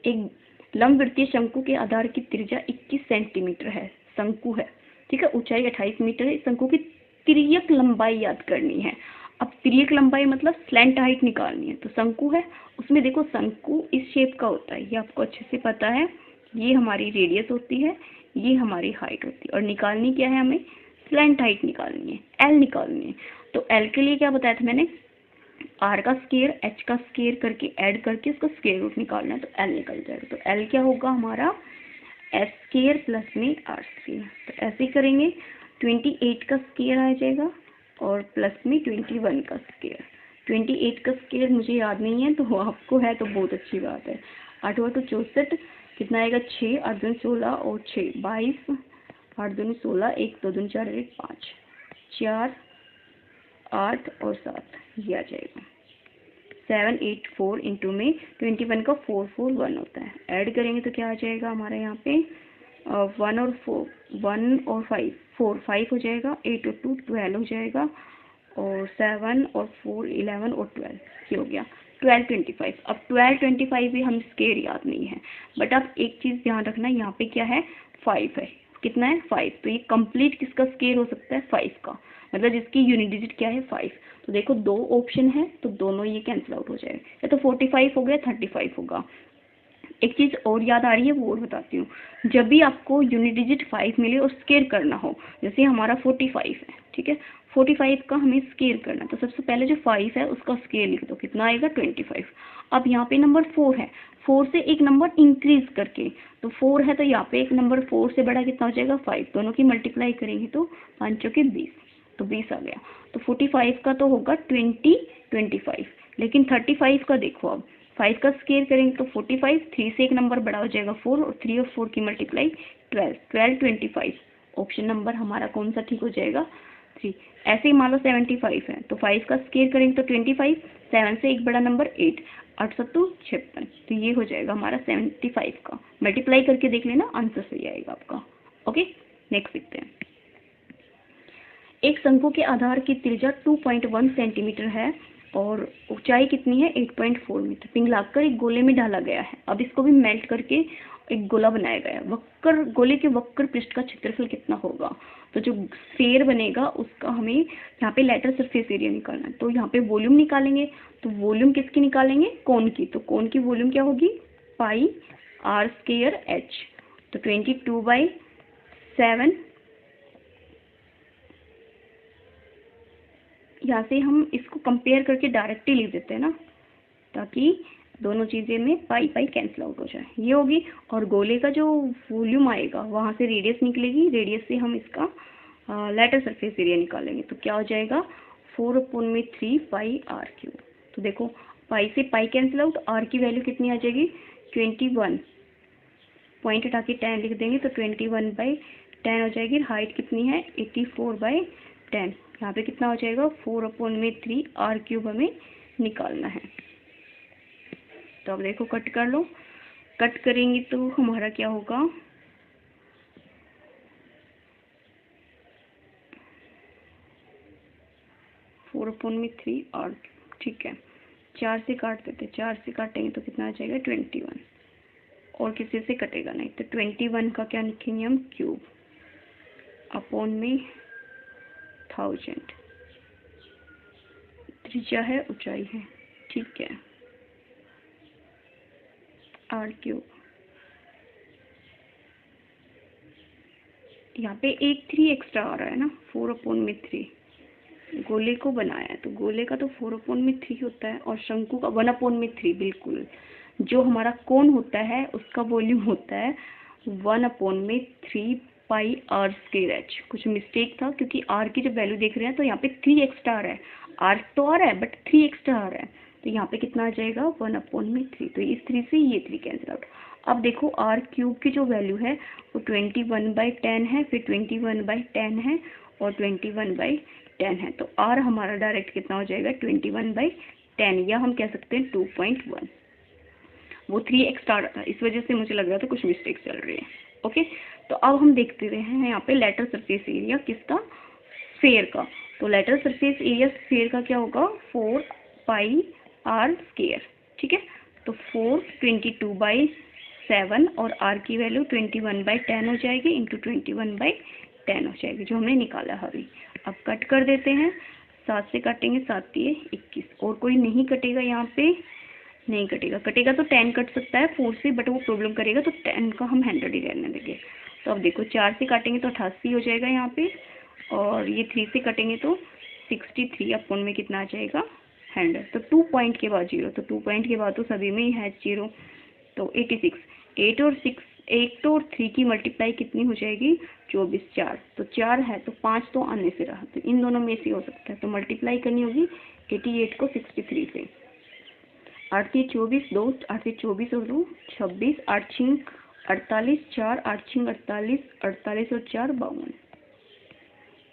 एक लंबवृत्तीय शंकु के आधार की त्रिज्या 21 सेंटीमीटर है, शंकु है। ठीक है, ऊंचाई 28 मीटर है। इस शंकु की तिर्यक लंबाई याद करनी है। अब तिर्यक लंबाई मतलब स्लैंट हाइट निकालनी है। तो शंकु है, उसमें देखो शंकु इस शेप का होता है, ये आपको अच्छे से पता है। ये हमारी रेडियस होती है, ये हमारी हाइट होती है, और निकालनी क्या है हमें? स्लैंट हाइट निकालनी है, एल निकालनी है। तो एल के लिए क्या बताया था मैंने? आर का स्केयर एच का स्केयर करके ऐड करके उसका स्केयर रूट निकालना है, तो एल निकल जाएगा। तो एल क्या होगा हमारा? एस स्केयर प्लस में आर स्केयर। तो ऐसे ही करेंगे, 28 का स्केयर आ जाएगा और प्लस में 21 का स्केयर। 28 का स्केयर मुझे याद नहीं है, तो आपको है तो बहुत अच्छी बात है। 8 8 64 कितना आएगा? 6 8 दूनी 16 और 6 22, 8 दूनी 16, 1 2 दूनी 4 1 5, 4 8 और 7 ये आ जाएगा। 7 8 4 इंटू में 21 का 4 4 1 होता है, ऐड करेंगे तो क्या आ जाएगा हमारे यहाँ पे? 1 और 5 4 5 हो जाएगा, 8 और 2 12 हो जाएगा, और 7 और 4 11 और 12 ये हो गया 12 25। अब 12 25 भी हम स्केयर याद नहीं है, बट अब एक चीज़ ध्यान रखना, यहाँ पे क्या है? 5 है। कितना है? 5। तो ये कंप्लीट किसका स्केयर हो सकता है? 5 का, मतलब जिसकी यूनिट डिजिट क्या है? 5। तो देखो 2 ऑप्शन है, तो दोनों ये कैंसिल आउट हो जाएगा, या तो 45 हो गया 35 होगा। एक चीज़ और याद आ रही है, वो और बताती हूँ। जब भी आपको यूनिट डिजिट 5 मिले और स्केयर करना हो, जैसे हमारा 45 है, ठीक है, 45 का हमें स्केयर करना है, तो सबसे पहले जो 5 है उसका स्केयर लिख दो, कितना आएगा? 25। अब यहाँ पे नंबर 4 है, 4 से एक नंबर इंक्रीज करके, तो 4 है तो यहाँ पे एक नंबर 4 से बड़ा कितना हो जाएगा? 5। दोनों की मल्टीप्लाई करेंगे तो 5 चौके 20, तो 20 आ गया। तो 45 का तो होगा 20 25, लेकिन 35 का देखो, अब 5 का स्केयर करेंगे तो 45, 3 से एक नंबर बड़ा हो जाएगा 4, और 3 और 4 की मल्टीप्लाई 12 12 25। ऑप्शन नंबर हमारा कौन सा ठीक हो जाएगा? 3। ऐसे ही मान लो 75 है, तो 5 का स्केयर करेंगे तो 25, 7 से एक बड़ा नंबर 8, 8 7 56, तो ये हो जाएगा हमारा 75 का। मल्टीप्लाई करके देख लेना, आंसर सही आएगा आपका। ओके, नेक्स्ट देखते हैं। एक शंकु के आधार की त्रिज्या 2.1 सेंटीमीटर है और ऊंचाई कितनी है? 8.4 मीटर। पिघलाकर एक गोले में डाला गया है। अब इसको भी मेल्ट करके एक गोला बनाया गया है। वक्र गोले के वक्र पृष्ठ का क्षेत्रफल कितना होगा? तो जो स्फीयर बनेगा उसका हमें यहाँ पे लेटर सरफेस एरिया निकालना है, तो यहाँ पे वॉल्यूम निकालेंगे। तो वॉल्यूम किसकी निकालेंगे? कोन की। तो कोन की वॉल्यूम क्या होगी? पाई आर स्केयर एच। तो 22/7 यहाँ से हम इसको कंपेयर करके डायरेक्ट ही लिख देते हैं ना, ताकि दोनों चीज़ें में पाई पाई कैंसिल आउट हो जाए। ये होगी, और गोले का जो वॉल्यूम आएगा वहाँ से रेडियस निकलेगी, रेडियस से हम इसका लेटर सरफेस एरिया निकालेंगे। तो क्या हो जाएगा 4/3 पाई आर क्यूब। तो देखो पाई से पाई कैंसिल आउट, आर की वैल्यू कितनी आ जाएगी 21, पॉइंट हटा के 10 लिख देंगे तो 21/10 हो जाएगी। हाइट कितनी है 84/10। यहाँ पे कितना हो जाएगा 4/3 आर क्यूब हमें निकालना है। तो अब देखो कट कर लो, कट करेंगे तो हमारा क्या होगा 4/3 आर, ठीक है। 4 से काट देते, 4 से काटेंगे तो कितना आ जाएगा 21, और किसी से कटेगा नहीं तो 21 का क्या लिखेंगे हम क्यूब अपॉन में 1000, त्रिज्या है ऊंचाई है, ठीक है, आर क्यूब। यहाँ पे एक 3 एक्स्ट्रा आ रहा है ना, 4/3 गोले को बनाया है तो गोले का तो 4/3 होता है, और शंकु का 1/3। बिल्कुल, जो हमारा कोन होता है उसका वॉल्यूम होता है 1/3 पाई आर स्क्वायर एच। कुछ मिस्टेक था क्योंकि आर की जब वैल्यू देख रहे हैं तो यहाँ पे 3 एक्स्ट्रा आ रहा है, आर तो आ रहा है बट 3 एक्स्ट्रा आ रहा है, तो यहाँ पे कितना आ जाएगा 1/3। तो इस 3 से ये 3 कैंसिल आउट। अब देखो आर क्यूब की जो वैल्यू है वो 21/10 है, फिर 21/10 है और 21/10 है। तो आर हमारा डायरेक्ट कितना हो जाएगा 21/10, या हम कह सकते हैं 2.1। वो 3 एक्स्ट्रा था, इस वजह से मुझे लग रहा था कुछ मिस्टेक चल रही है। ओके, तो अब हम देखते रहे हैं यहाँ पे लेटर सरफेस एरिया किसका, स्फेयर का। तो लेटर सरफेस एरिया स्फेयर का क्या होगा 4 पाई आर स्क्वायर, ठीक है। तो 4/22/7 और आर की वैल्यू 21/10 हो जाएगी, इंटू 21/10 हो जाएगी, जो हमने निकाला है अभी। अब कट कर देते हैं, 7 से काटेंगे 7 × 21, और कोई नहीं कटेगा यहाँ पे, नहीं कटेगा, कटेगा तो 10 कट सकता है 4 से, बट वो प्रॉब्लम करेगा तो 10 का हम 100 ही रहने देंगे। तो अब देखो 4 से काटेंगे तो 88 हो जाएगा यहाँ पे, और ये 3 से कटेंगे तो 63 अपॉन में कितना आ जाएगा 100। तो 2 पॉइंट के बाद 0, तो 2 पॉइंट के बाद तो सभी में ही है 0, तो 86। 8 और 3 की मल्टीप्लाई कितनी हो जाएगी 24, 4 तो 4 है तो 5 तो आने से रहा, तो इन दोनों में से हो सकता है, तो मल्टीप्लाई करनी होगी 88 को 63 से। 8 से 24, 2 8 से 24 और 2 26, 8 6 48, 4 8 6 48, 48 और 4 52,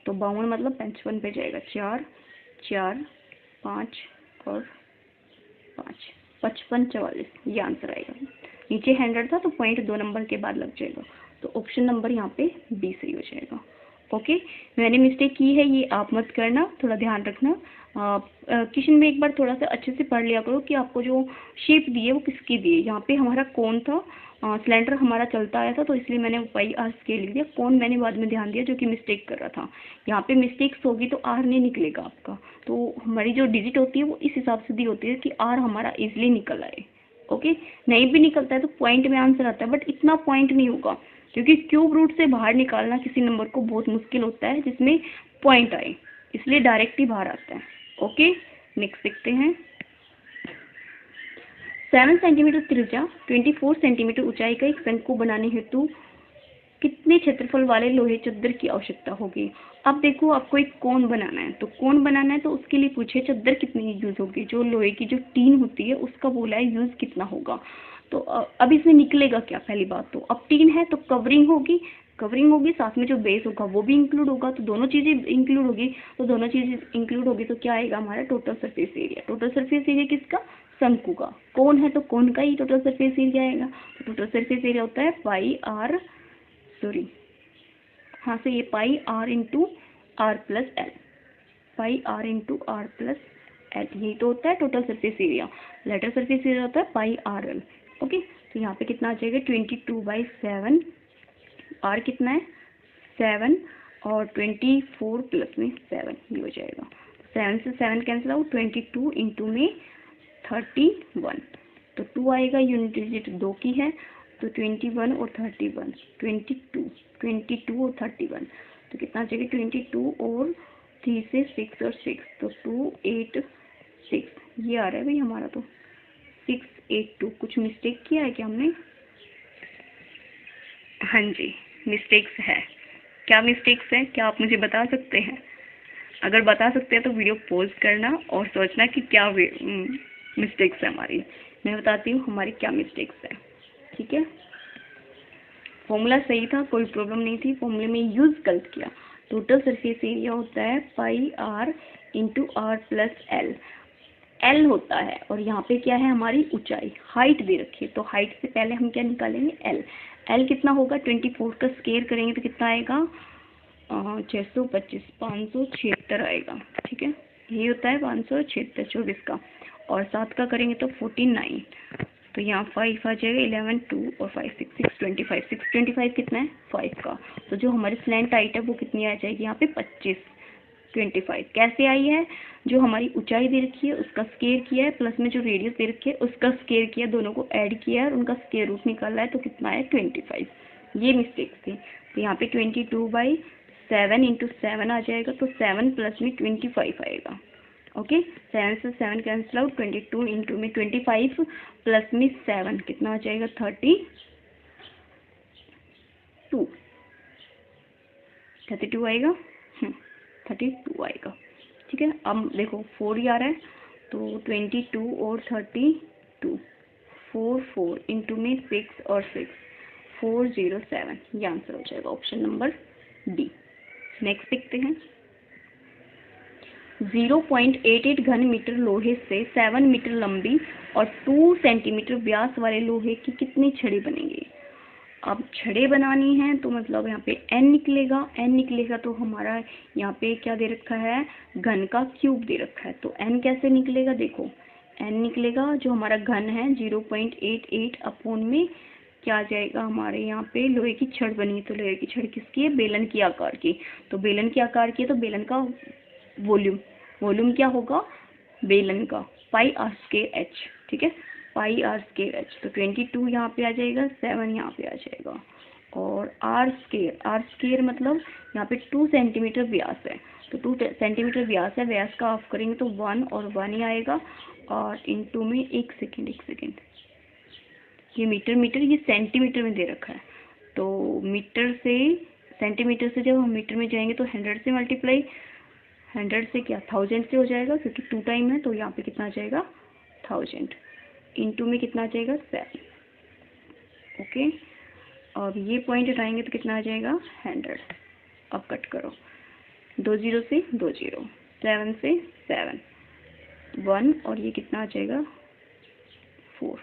तो 52 मतलब 55 पे जाएगा, 4 4 5 और 5 55 44, ये आंसर आएगा। नीचे 100 था तो पॉइंट 2 नंबर के बाद लग जाएगा, तो ऑप्शन नंबर यहाँ पे बी सही हो जाएगा। ओके, मैंने मिस्टेक की है ये आप मत करना, थोड़ा ध्यान रखना। क्वेश्चन में एक बार थोड़ा सा अच्छे से पढ़ लिया करो कि आपको जो शेप दी है वो किसकी दी है। यहाँ पे हमारा कौन था, सिलेंडर हमारा चलता आया था तो इसलिए मैंने पाई आर स्केल लिख दिया, कौन मैंने बाद में ध्यान दिया जो कि मिस्टेक कर रहा था। यहाँ पे मिस्टेक्स होगी तो आर नहीं निकलेगा आपका, तो हमारी जो डिजिट होती है वो इस हिसाब से दी होती है कि आर हमारा इजिली निकल आए। ओके, नहीं भी निकलता है तो पॉइंट में आंसर आता है, बट इतना पॉइंट नहीं होगा क्योंकि क्यूब रूट से बाहर निकालना किसी नंबर को बहुत मुश्किल होता है जिसमें पॉइंट आए, इसलिए डायरेक्ट ही बाहर आता है। ओके, नेक्स्ट देखते हैं। 7 सेंटीमीटर त्रिज्या 24 सेंटीमीटर ऊंचाई का एक शंकु बनाने हेतु कितने क्षेत्रफल वाले लोहे चद्दर की आवश्यकता होगी। अब देखो आपको एक कोन बनाना है, तो कोन बनाना है तो उसके लिए पूछे चद्दर कितनी यूज होगी, जो लोहे की जो टीन होती है उसका बोला है यूज कितना होगा। तो अब इसमें निकलेगा क्या, पहली बात तो अब टीन है तो कवरिंग होगी, साथ में जो बेस होगा वो भी इंक्लूड होगा, तो दोनों चीजें इंक्लूड होगी, तो दोनों चीजें इंक्लूड होगी तो क्या आएगा हमारा total surface area. Total surface area किसका, शंकु का। कौन है तो कौन का ही टोटल सरफेस एरिया आएगा। तो टोटल सरफेस एरिया होता है पाई आर से ये pi R into R plus L, pi R into R plus L, यही तो होता है total surface area. Lateral surface area होता है पाई आर एल। ओके, तो यहाँ पे कितना आ जाएगा 22/7, आर कितना है 7 और 24 प्लस में 7, ये हो जाएगा। 7 से 7 कैंसिल आउट, 22 इंटू में 31, तो 2 आएगा, यूनिट डिजिट 2 की है, तो 21 और 31, 22 और 31, तो कितना आ जाएगा 22 और 3 से 6 और 6, तो 2 8 6 ये आ रहा है भाई हमारा। तो 6 8 2, कुछ मिस्टेक किया है क्या हमने? हाँ जी, मिस्टेक्स है। क्या मिस्टेक्स है, क्या आप मुझे बता सकते हैं? अगर बता सकते हैं तो वीडियो पॉज करना और सोचना कि क्या मिस्टेक्स है हमारी। मैं बताती हूँ हमारी क्या मिस्टेक्स है, ठीक है। फॉर्मूला सही था, कोई प्रॉब्लम नहीं थी, फॉर्मूले में यूज गलत किया। टोटल सरफेस एरिया होता है pi R into R plus L. L होता है और यहाँ पे क्या है हमारी ऊंचाई, हाइट दे रखी है, तो हाइट से पहले हम क्या निकालेंगे? एल। एल कितना होगा? 24 का स्क्वायर करेंगे तो कितना आएगा? 625 576 आएगा, ठीक है। ये होता है 576 24 का, और 7 का करेंगे तो 49, तो यहाँ 5 आ जाएगा, 11 2 और 5 6 625। 625 कितना है? 5 का। तो जो हमारी स्लैंट हाइट है वो कितनी आ जाएगी यहाँ पे? 25 25। कैसे आई है? जो हमारी ऊंचाई दे रखी है उसका स्क्वायर किया है, प्लस में जो रेडियस दे रखी है उसका स्क्वायर किया, दोनों को ऐड किया है और उनका स्क्वायर रूट निकाला है, तो कितना है? 25। ये मिस्टेक थी। तो यहाँ पे 22/7 इंटू 7 आ जाएगा, तो 7 प्लस में 25 आएगा। ओके, 7 से 7 कैंसिल आउट, 22 इंटू में 25 प्लस में 7 कितना आ जाएगा? 32 आएगा। 32 आएगा, ठीक है। अब देखो 4 ही आ रहा है, तो 22 और 32, 4 4 इंटू में 6 और 6, 407, ये आंसर हो जाएगा ऑप्शन नंबर डी। नेक्स्ट देखते हैं। 0.88 घन मीटर लोहे से 7 मीटर लंबी और 2 सेंटीमीटर व्यास वाले लोहे की कितनी छड़ी बनेंगी? अब छड़े बनानी है तो मतलब यहाँ पे n निकलेगा। n निकलेगा तो हमारा यहाँ पे क्या दे रखा है? घन का क्यूब दे रखा है, तो n कैसे निकलेगा? देखो n निकलेगा, जो हमारा घन है 0.88 अपॉन में क्या आ जाएगा हमारे यहाँ पे? लोहे की छड़ बनी है, तो लोहे की छड़ किसकी है? बेलन की आकार की। तो बेलन की आकार की है तो बेलन का वॉल्यूम क्या होगा? बेलन का पाई आर स्क्वायर एच, ठीक है, पाई आर स्क्वायर एच। तो 22 यहाँ पे आ जाएगा, 7 यहाँ पे आ जाएगा, और आर स्क्वायर मतलब यहाँ पे 2 सेंटीमीटर व्यास है, तो 2 सेंटीमीटर व्यास है, व्यास का ऑफ करेंगे तो 1 और 1 ही आएगा, और इंटू में 1 सेकेंड, ये मीटर ये सेंटीमीटर में दे रखा है, तो मीटर से सेंटीमीटर से जब हम मीटर में जाएंगे तो 100 से मल्टीप्लाई, 100 से क्या 1000 से हो जाएगा, क्योंकि 2 टाइम है, तो यहाँ पे कितना आ जाएगा? 1000 इंटू में कितना आ जाएगा? 7। ओके, अब ये पॉइंट हटाएंगे तो कितना आ जाएगा? 100। अब कट करो, 2 0 से 2 0, 7 से 7, 1 और ये कितना आ जाएगा? 4।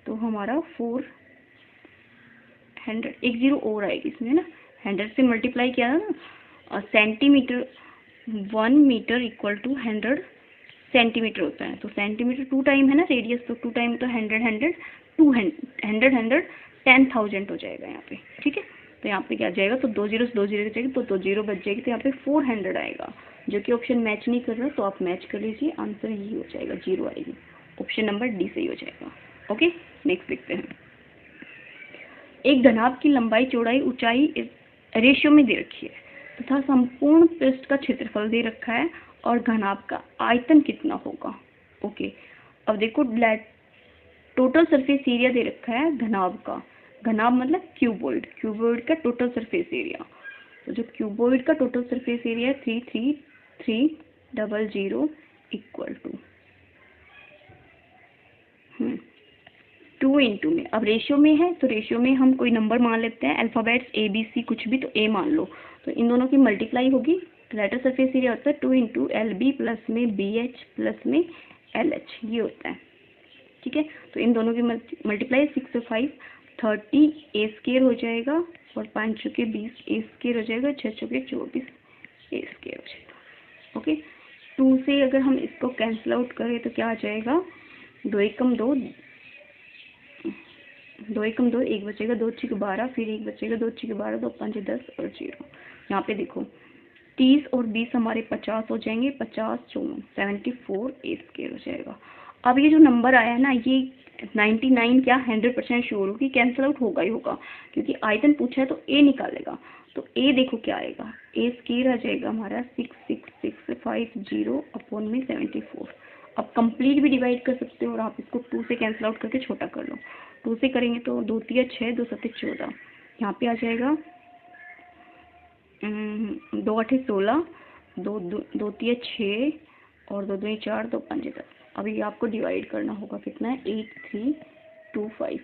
तो हमारा 400, एक 0 और आएगी इसमें ना, 100 से मल्टीप्लाई किया था ना, और centimetre 1 metre equal to 100 centimetre होता है, तो सेंटीमीटर 2 टाइम है ना रेडियस, तो 2 टाइम तो 100 10,000 हो जाएगा यहाँ पे, ठीक है। तो यहाँ पे क्या आ जाएगा? तो 2 0 से 2 0 जाएगी, तो 2 0 बच जाएगी, तो यहाँ पे 400 आएगा, जो कि ऑप्शन मैच नहीं कर रहा, तो आप मैच कर लीजिए, आंसर ये हो जाएगा, 0 आएगी, ऑप्शन नंबर डी सही हो जाएगा। ओके, नेक्स्ट देखते हैं। एक घनाभ की लंबाई चौड़ाई ऊंचाई रेशियो में दे रखी है तथा संपूर्ण पृष्ठ का क्षेत्रफल दे रखा है और घनाभ का आयतन कितना होगा? ओके, अब देखो टोटल सरफेस एरिया दे रखा है घनाभ का, घनाभ मतलब क्यूबॉइड का टोटल सरफेस एरिया, तो जो क्यूबॉइड का total surface area 33300 equal to 2 into में, अब रेशियो में है तो रेशियो में हम कोई नंबर मान लेते हैं, अल्फ़ाबेट्स ABC कुछ भी, तो A मान लो, तो इन दोनों की मल्टीप्लाई होगी, तो लेटर सरफेस एरिया होता है 2 इंटू LB प्लस में BH प्लस में LH, ये होता है, ठीक है। तो इन दोनों की मल्टीप्लाई 6 से 5 30 A स्क्वायर हो जाएगा, और 5 चौके 20 A स्क्वायर हो जाएगा, 6 चौके 24 A स्क्वायर हो जाएगा। ओके, 2 से अगर हम इसको कैंसिल आउट करें तो क्या आ जाएगा? 2 एकम 2, 2 एकम 2, 1 बचेगा, 2 छीक 12, फिर 1 बचेगा, 2 छीक 12, 2 5 10 और 0। यहाँ पे देखो 30 और 20 हमारे 50 हो जाएंगे, 50 54 74 A स्क्वायर हो जाएगा। अब ये जो नंबर आया है ना, ये 99 क्या 100% श्योर हो कि कैंसिल आउट होगा ही होगा, क्योंकि आयतन पूछा है तो ए निकालेगा। तो ए देखो क्या आएगा, ए स्क्वायर आ जाएगा हमारा 66650 अपॉन में 74। अब कंप्लीट भी डिवाइड कर सकते हो और आप इसको 2 से कैंसिल आउट करके छोटा कर लो। 2 से करेंगे तो 2 तिया 6, 2 सत्ते 14, यहाँ पे आ जाएगा 2 8 16, 2 तिया 6 और 2 दूनी 4, 2 5 10। अभी आपको डिवाइड करना होगा, कितना है 8325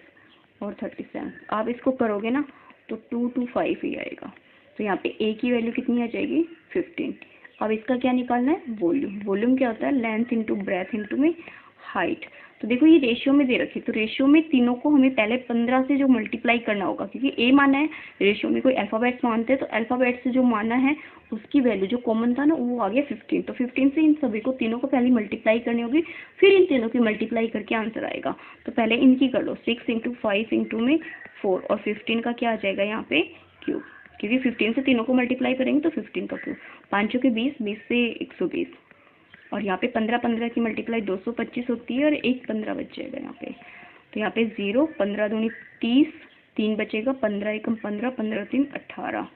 और 37। आप इसको करोगे ना तो 225 ही आएगा। तो यहाँ पे ए की वैल्यू कितनी आ जाएगी 15। अब इसका क्या निकालना है, वॉल्यूम। वॉल्यूम क्या होता है, लेंथ इंटू ब्रेथ इंटू में हाइट। तो देखो ये रेशियो में दे रखी है, तो रेशियो में तीनों को हमें पहले 15 से जो मल्टीप्लाई करना होगा, क्योंकि ए माना है, रेशियो में कोई अल्फ़ाबेट्स मानते हैं तो अल्फ़ाबेट से जो माना है उसकी वैल्यू जो कॉमन था ना वो आ गया 15। तो 15 से इन सभी को तीनों को पहले मल्टीप्लाई करनी होगी, फिर इन तीनों की मल्टीप्लाई करके आंसर आएगा। तो पहले इनकी कर लो, 6 इंटू 5 इंटू में 4 और 15 का क्या आ जाएगा यहाँ पे क्यूब, क्योंकि 15 से तीनों को मल्टीप्लाई करेंगे तो 15 का क्यूब। 5 के 20, 20 से 120 और यहाँ पे 15 15 की मल्टीप्लाई 225 होती है और एक 15 बच जाएगा यहाँ पे। तो यहाँ पे 0, 15 दूनी 30, 3 बचेगा, 15 एकम 15, 15 3 18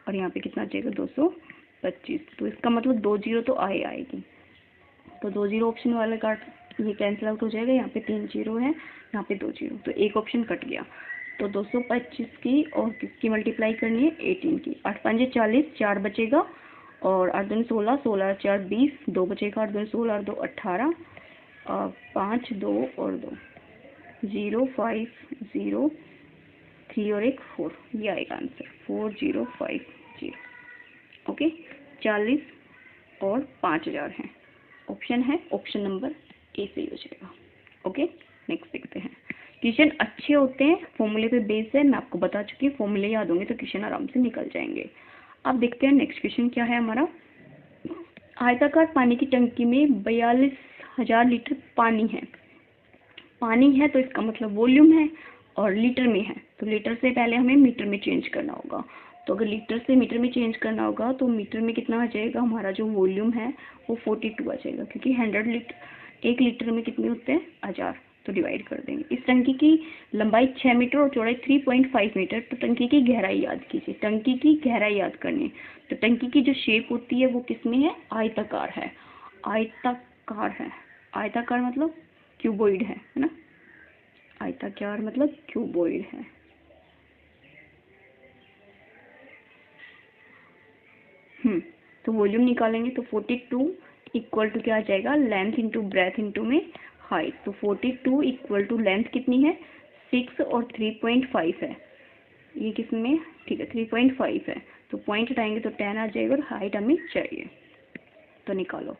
और यहाँ पे कितना बचेगा 225। तो इसका मतलब 2 0 तो आएगी। तो 2 0 ऑप्शन वाला काट, ये कैंसिल आउट हो जाएगा। यहाँ पे 3 0 है, यहाँ पे 2 0, तो एक ऑप्शन कट गया। तो 225 की और किसकी मल्टीप्लाई करनी है, 18 की। 8 5 40, 4 बचेगा और 8 2 16, 16 4 20, 2 बचेगा, 8 2 16 और 2 18, 5 2 और 2, 0 5 0 3 और 1 4, ये आएगा आंसर 4050। ओके, 40 और 5000 है। ऑप्शन है, ऑप्शन नंबर ए सही हो जाएगा। ओके, नेक्स्ट देखते हैं। क्वेश्चन अच्छे होते हैं, फॉर्मूले पे बेस है, मैं आपको बता चुकी हूँ, फॉर्मूले याद होंगे तो क्वेश्चन आराम से निकल जाएंगे। अब देखते हैं नेक्स्ट क्वेश्चन क्या है हमारा। आयताकार पानी की टंकी में 42,000 लीटर पानी है। पानी है तो इसका मतलब वॉल्यूम है और लीटर में है, तो लीटर से पहले हमें मीटर में चेंज करना होगा। तो अगर लीटर से मीटर में चेंज करना होगा तो मीटर में कितना आ जाएगा, हमारा जो वॉल्यूम है वो 42 आ जाएगा, क्योंकि 100 लीटर, 1 लीटर में कितने होते हैं 1000। तो डिवाइड कर देंगे। इस टंकी की लंबाई 6 मीटर और चौड़ाई 3.5 मीटर। तो टंकी की गहराई याद कीजिए, टंकी की गहराई याद करनी है। तो टंकी की जो शेप होती है वो किसमें है, आयताकार है। आयताकार है, आयताकार मतलब क्यूबॉइड है ना, आयताकार मतलब क्यूबॉइड है। तो वॉल्यूम निकालेंगे तो 42 इक्वल टू क्या आ जाएगा, लेंथ इंटू ब्रेथ इंटू में हाइट। तो 42 इक्वल टू लेंथ कितनी है 6 और 3.5 है, ये किसमें ठीक है 3.5 है। तो पॉइंट हटाएंगे तो 10 आ जाएगा और हाइट हमें चाहिए। तो निकालो,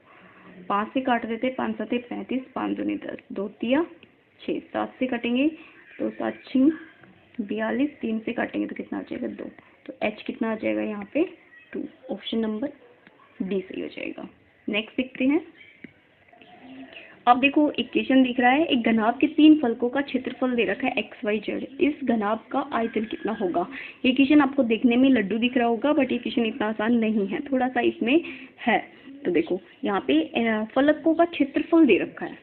5 से काट देते, 5 7 35, 5 दूनी 10, 2 तिया 6, 7 से कटेंगे तो 7 6 42, 3 से काटेंगे तो कितना आ जाएगा 2। तो एच कितना आ जाएगा यहाँ पे 2। ऑप्शन नंबर डी सही हो जाएगा। नेक्स्ट देखते हैं। अब देखो इक्वेशन दिख रहा है, एक घनाभ के 3 फलकों का क्षेत्रफल दे रखा है एक्स वाई जेड। इस घनाभ का आयतन कितना होगा। ये क्वेश्चन आपको देखने में लड्डू दिख रहा होगा, बट ये क्वेश्चन इतना आसान नहीं है, थोड़ा सा इसमें है। तो देखो यहाँ पे फलकों का क्षेत्रफल दे रखा है,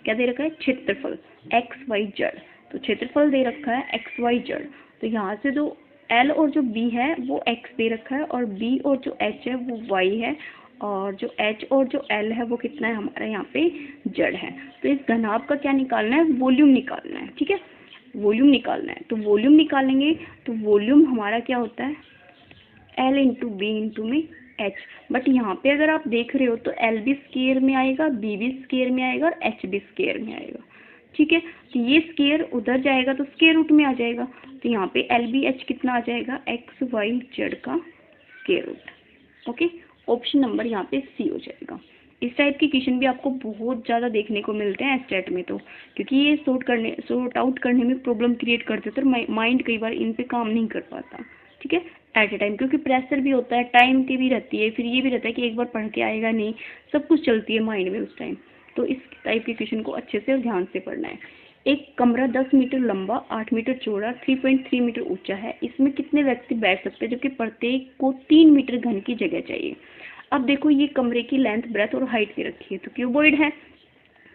क्या दे रखा है क्षेत्रफल एक्स वाई जेड। तो क्षेत्रफल दे रखा है एक्स वाई जेड। तो यहाँ से जो एल और जो बी है वो एक्स दे रखा है और बी और जो एच है वो वाई है और जो एच और जो एल है वो कितना है हमारा यहाँ पे जेड है। तो इस घनाभ का क्या निकालना है, वॉल्यूम निकालना है। ठीक है, वॉल्यूम निकालना है। तो वॉल्यूम निकालेंगे तो वॉल्यूम हमारा क्या होता है एल इंटू बी इंटू में एच। बट यहाँ पे अगर आप देख रहे हो तो एल भी स्क्वायर में आएगा, बी भी स्क्वायर में आएगा और एच भी स्क्वायर में आएगा। ठीक है, तो ये स्क्वायर उधर जाएगा तो स्क्वायर रूट में आ जाएगा। तो यहाँ पे एल बी एच कितना आ जाएगा एक्स वाई जेड का square root. Okay, option number यहाँ पे सी हो जाएगा। इस टाइप के क्वेश्चन भी आपको बहुत ज़्यादा देखने को मिलते हैं स्टेट में, तो क्योंकि ये सॉर्ट आउट करने में प्रॉब्लम क्रिएट करते थे, माइंड कई बार इन पे काम नहीं कर पाता। ठीक है, एट ए टाइम, क्योंकि प्रेशर भी होता है, टाइम की भी रहती है, फिर ये भी रहता है कि एक बार पढ़ के आएगा नहीं, सब कुछ चलती है माइंड में उस टाइम। तो इस टाइप के क्वेश्चन को अच्छे से और ध्यान से पढ़ना है। एक कमरा 10 मीटर लंबा, 8 मीटर चौड़ा, 3.3 मीटर ऊंचा है। इसमें कितने व्यक्ति बैठ सकते हैं, जो कि प्रत्येक को 3 मीटर घन की जगह चाहिए। अब देखो ये कमरे की लेंथ ब्रेथ और हाइट की रखी है, तो क्यूबॉइड है,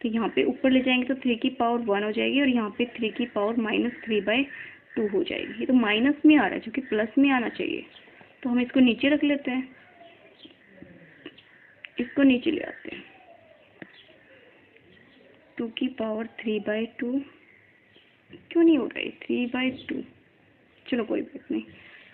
तो यहाँ पे ऊपर ले जाएंगे तो 3 की पावर 1 हो जाएगी और यहाँ पे 3 की पावर -3/2 हो जाएगी। ये तो माइनस में आ रहा है जो कि प्लस में आना चाहिए, तो हम इसको नीचे रख लेते हैं, इसको नीचे ले आते हैं। 2 की पावर 3/2 क्यों नहीं हो रहा है, 3/2, चलो कोई बात नहीं,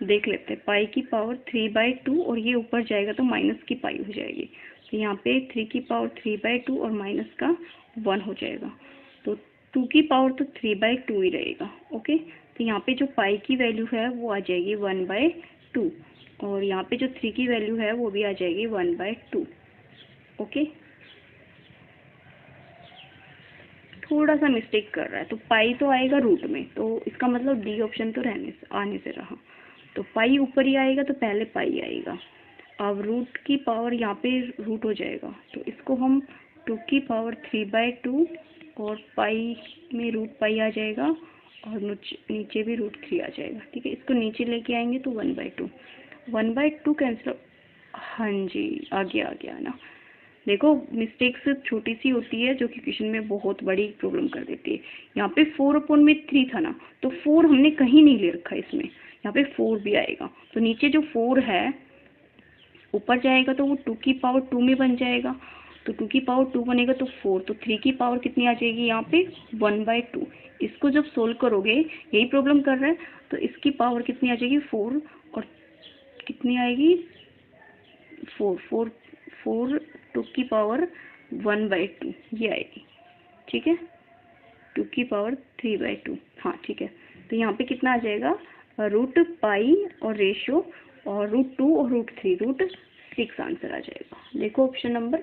देख लेते हैं। पाई की पावर 3/2 और ये ऊपर जाएगा तो माइनस की पाई हो जाएगी, तो यहाँ पे 3 की पावर 3/2 और माइनस का 1 हो जाएगा, तो 2 की पावर तो 3/2 ही रहेगा। ओके, तो यहाँ पे जो पाई की वैल्यू है वो आ जाएगी 1/2 और यहाँ पे जो 3 की वैल्यू है वो भी आ जाएगी 1/2। ओके, थोड़ा सा मिस्टेक कर रहा है, तो पाई तो आएगा रूट में, तो इसका मतलब डी ऑप्शन तो आने से रहा, तो पाई ऊपर ही आएगा तो पहले पाई आएगा। अब रूट की पावर यहाँ पे रूट हो जाएगा, तो इसको हम 2 की पावर 3/2 और पाई में रूट पाई आ जाएगा और नीचे भी √3 आ जाएगा। ठीक है, इसको नीचे लेके आएंगे तो 1/2 कैंसिल। हाँ जी, आ गया ना। देखो मिस्टेक्स छोटी सी होती है जो कि क्वेश्चन में बहुत बड़ी प्रॉब्लम कर देती है। यहाँ पे 4/3 था ना, तो 4 हमने कहीं नहीं ले रखा इसमें, यहाँ पे 4 भी आएगा, तो नीचे जो 4 है ऊपर जाएगा तो वो 2 की पावर 2 में बन जाएगा, तो 2 की पावर 2 बनेगा तो 4, तो 3 की पावर कितनी आ जाएगी यहाँ पे 1/2। इसको जब सोल्व करोगे, यही प्रॉब्लम कर रहा है, तो इसकी पावर कितनी आ जाएगी 4 और कितनी आएगी 4 2 की पावर 1/2 ये आएगी। ठीक है, 2 की पावर 3/2, हाँ ठीक है, तो यहाँ पे कितना आ जाएगा रूट पाई और रेशियो और √2 और √3 आंसर आ जाएगा। देखो ऑप्शन नंबर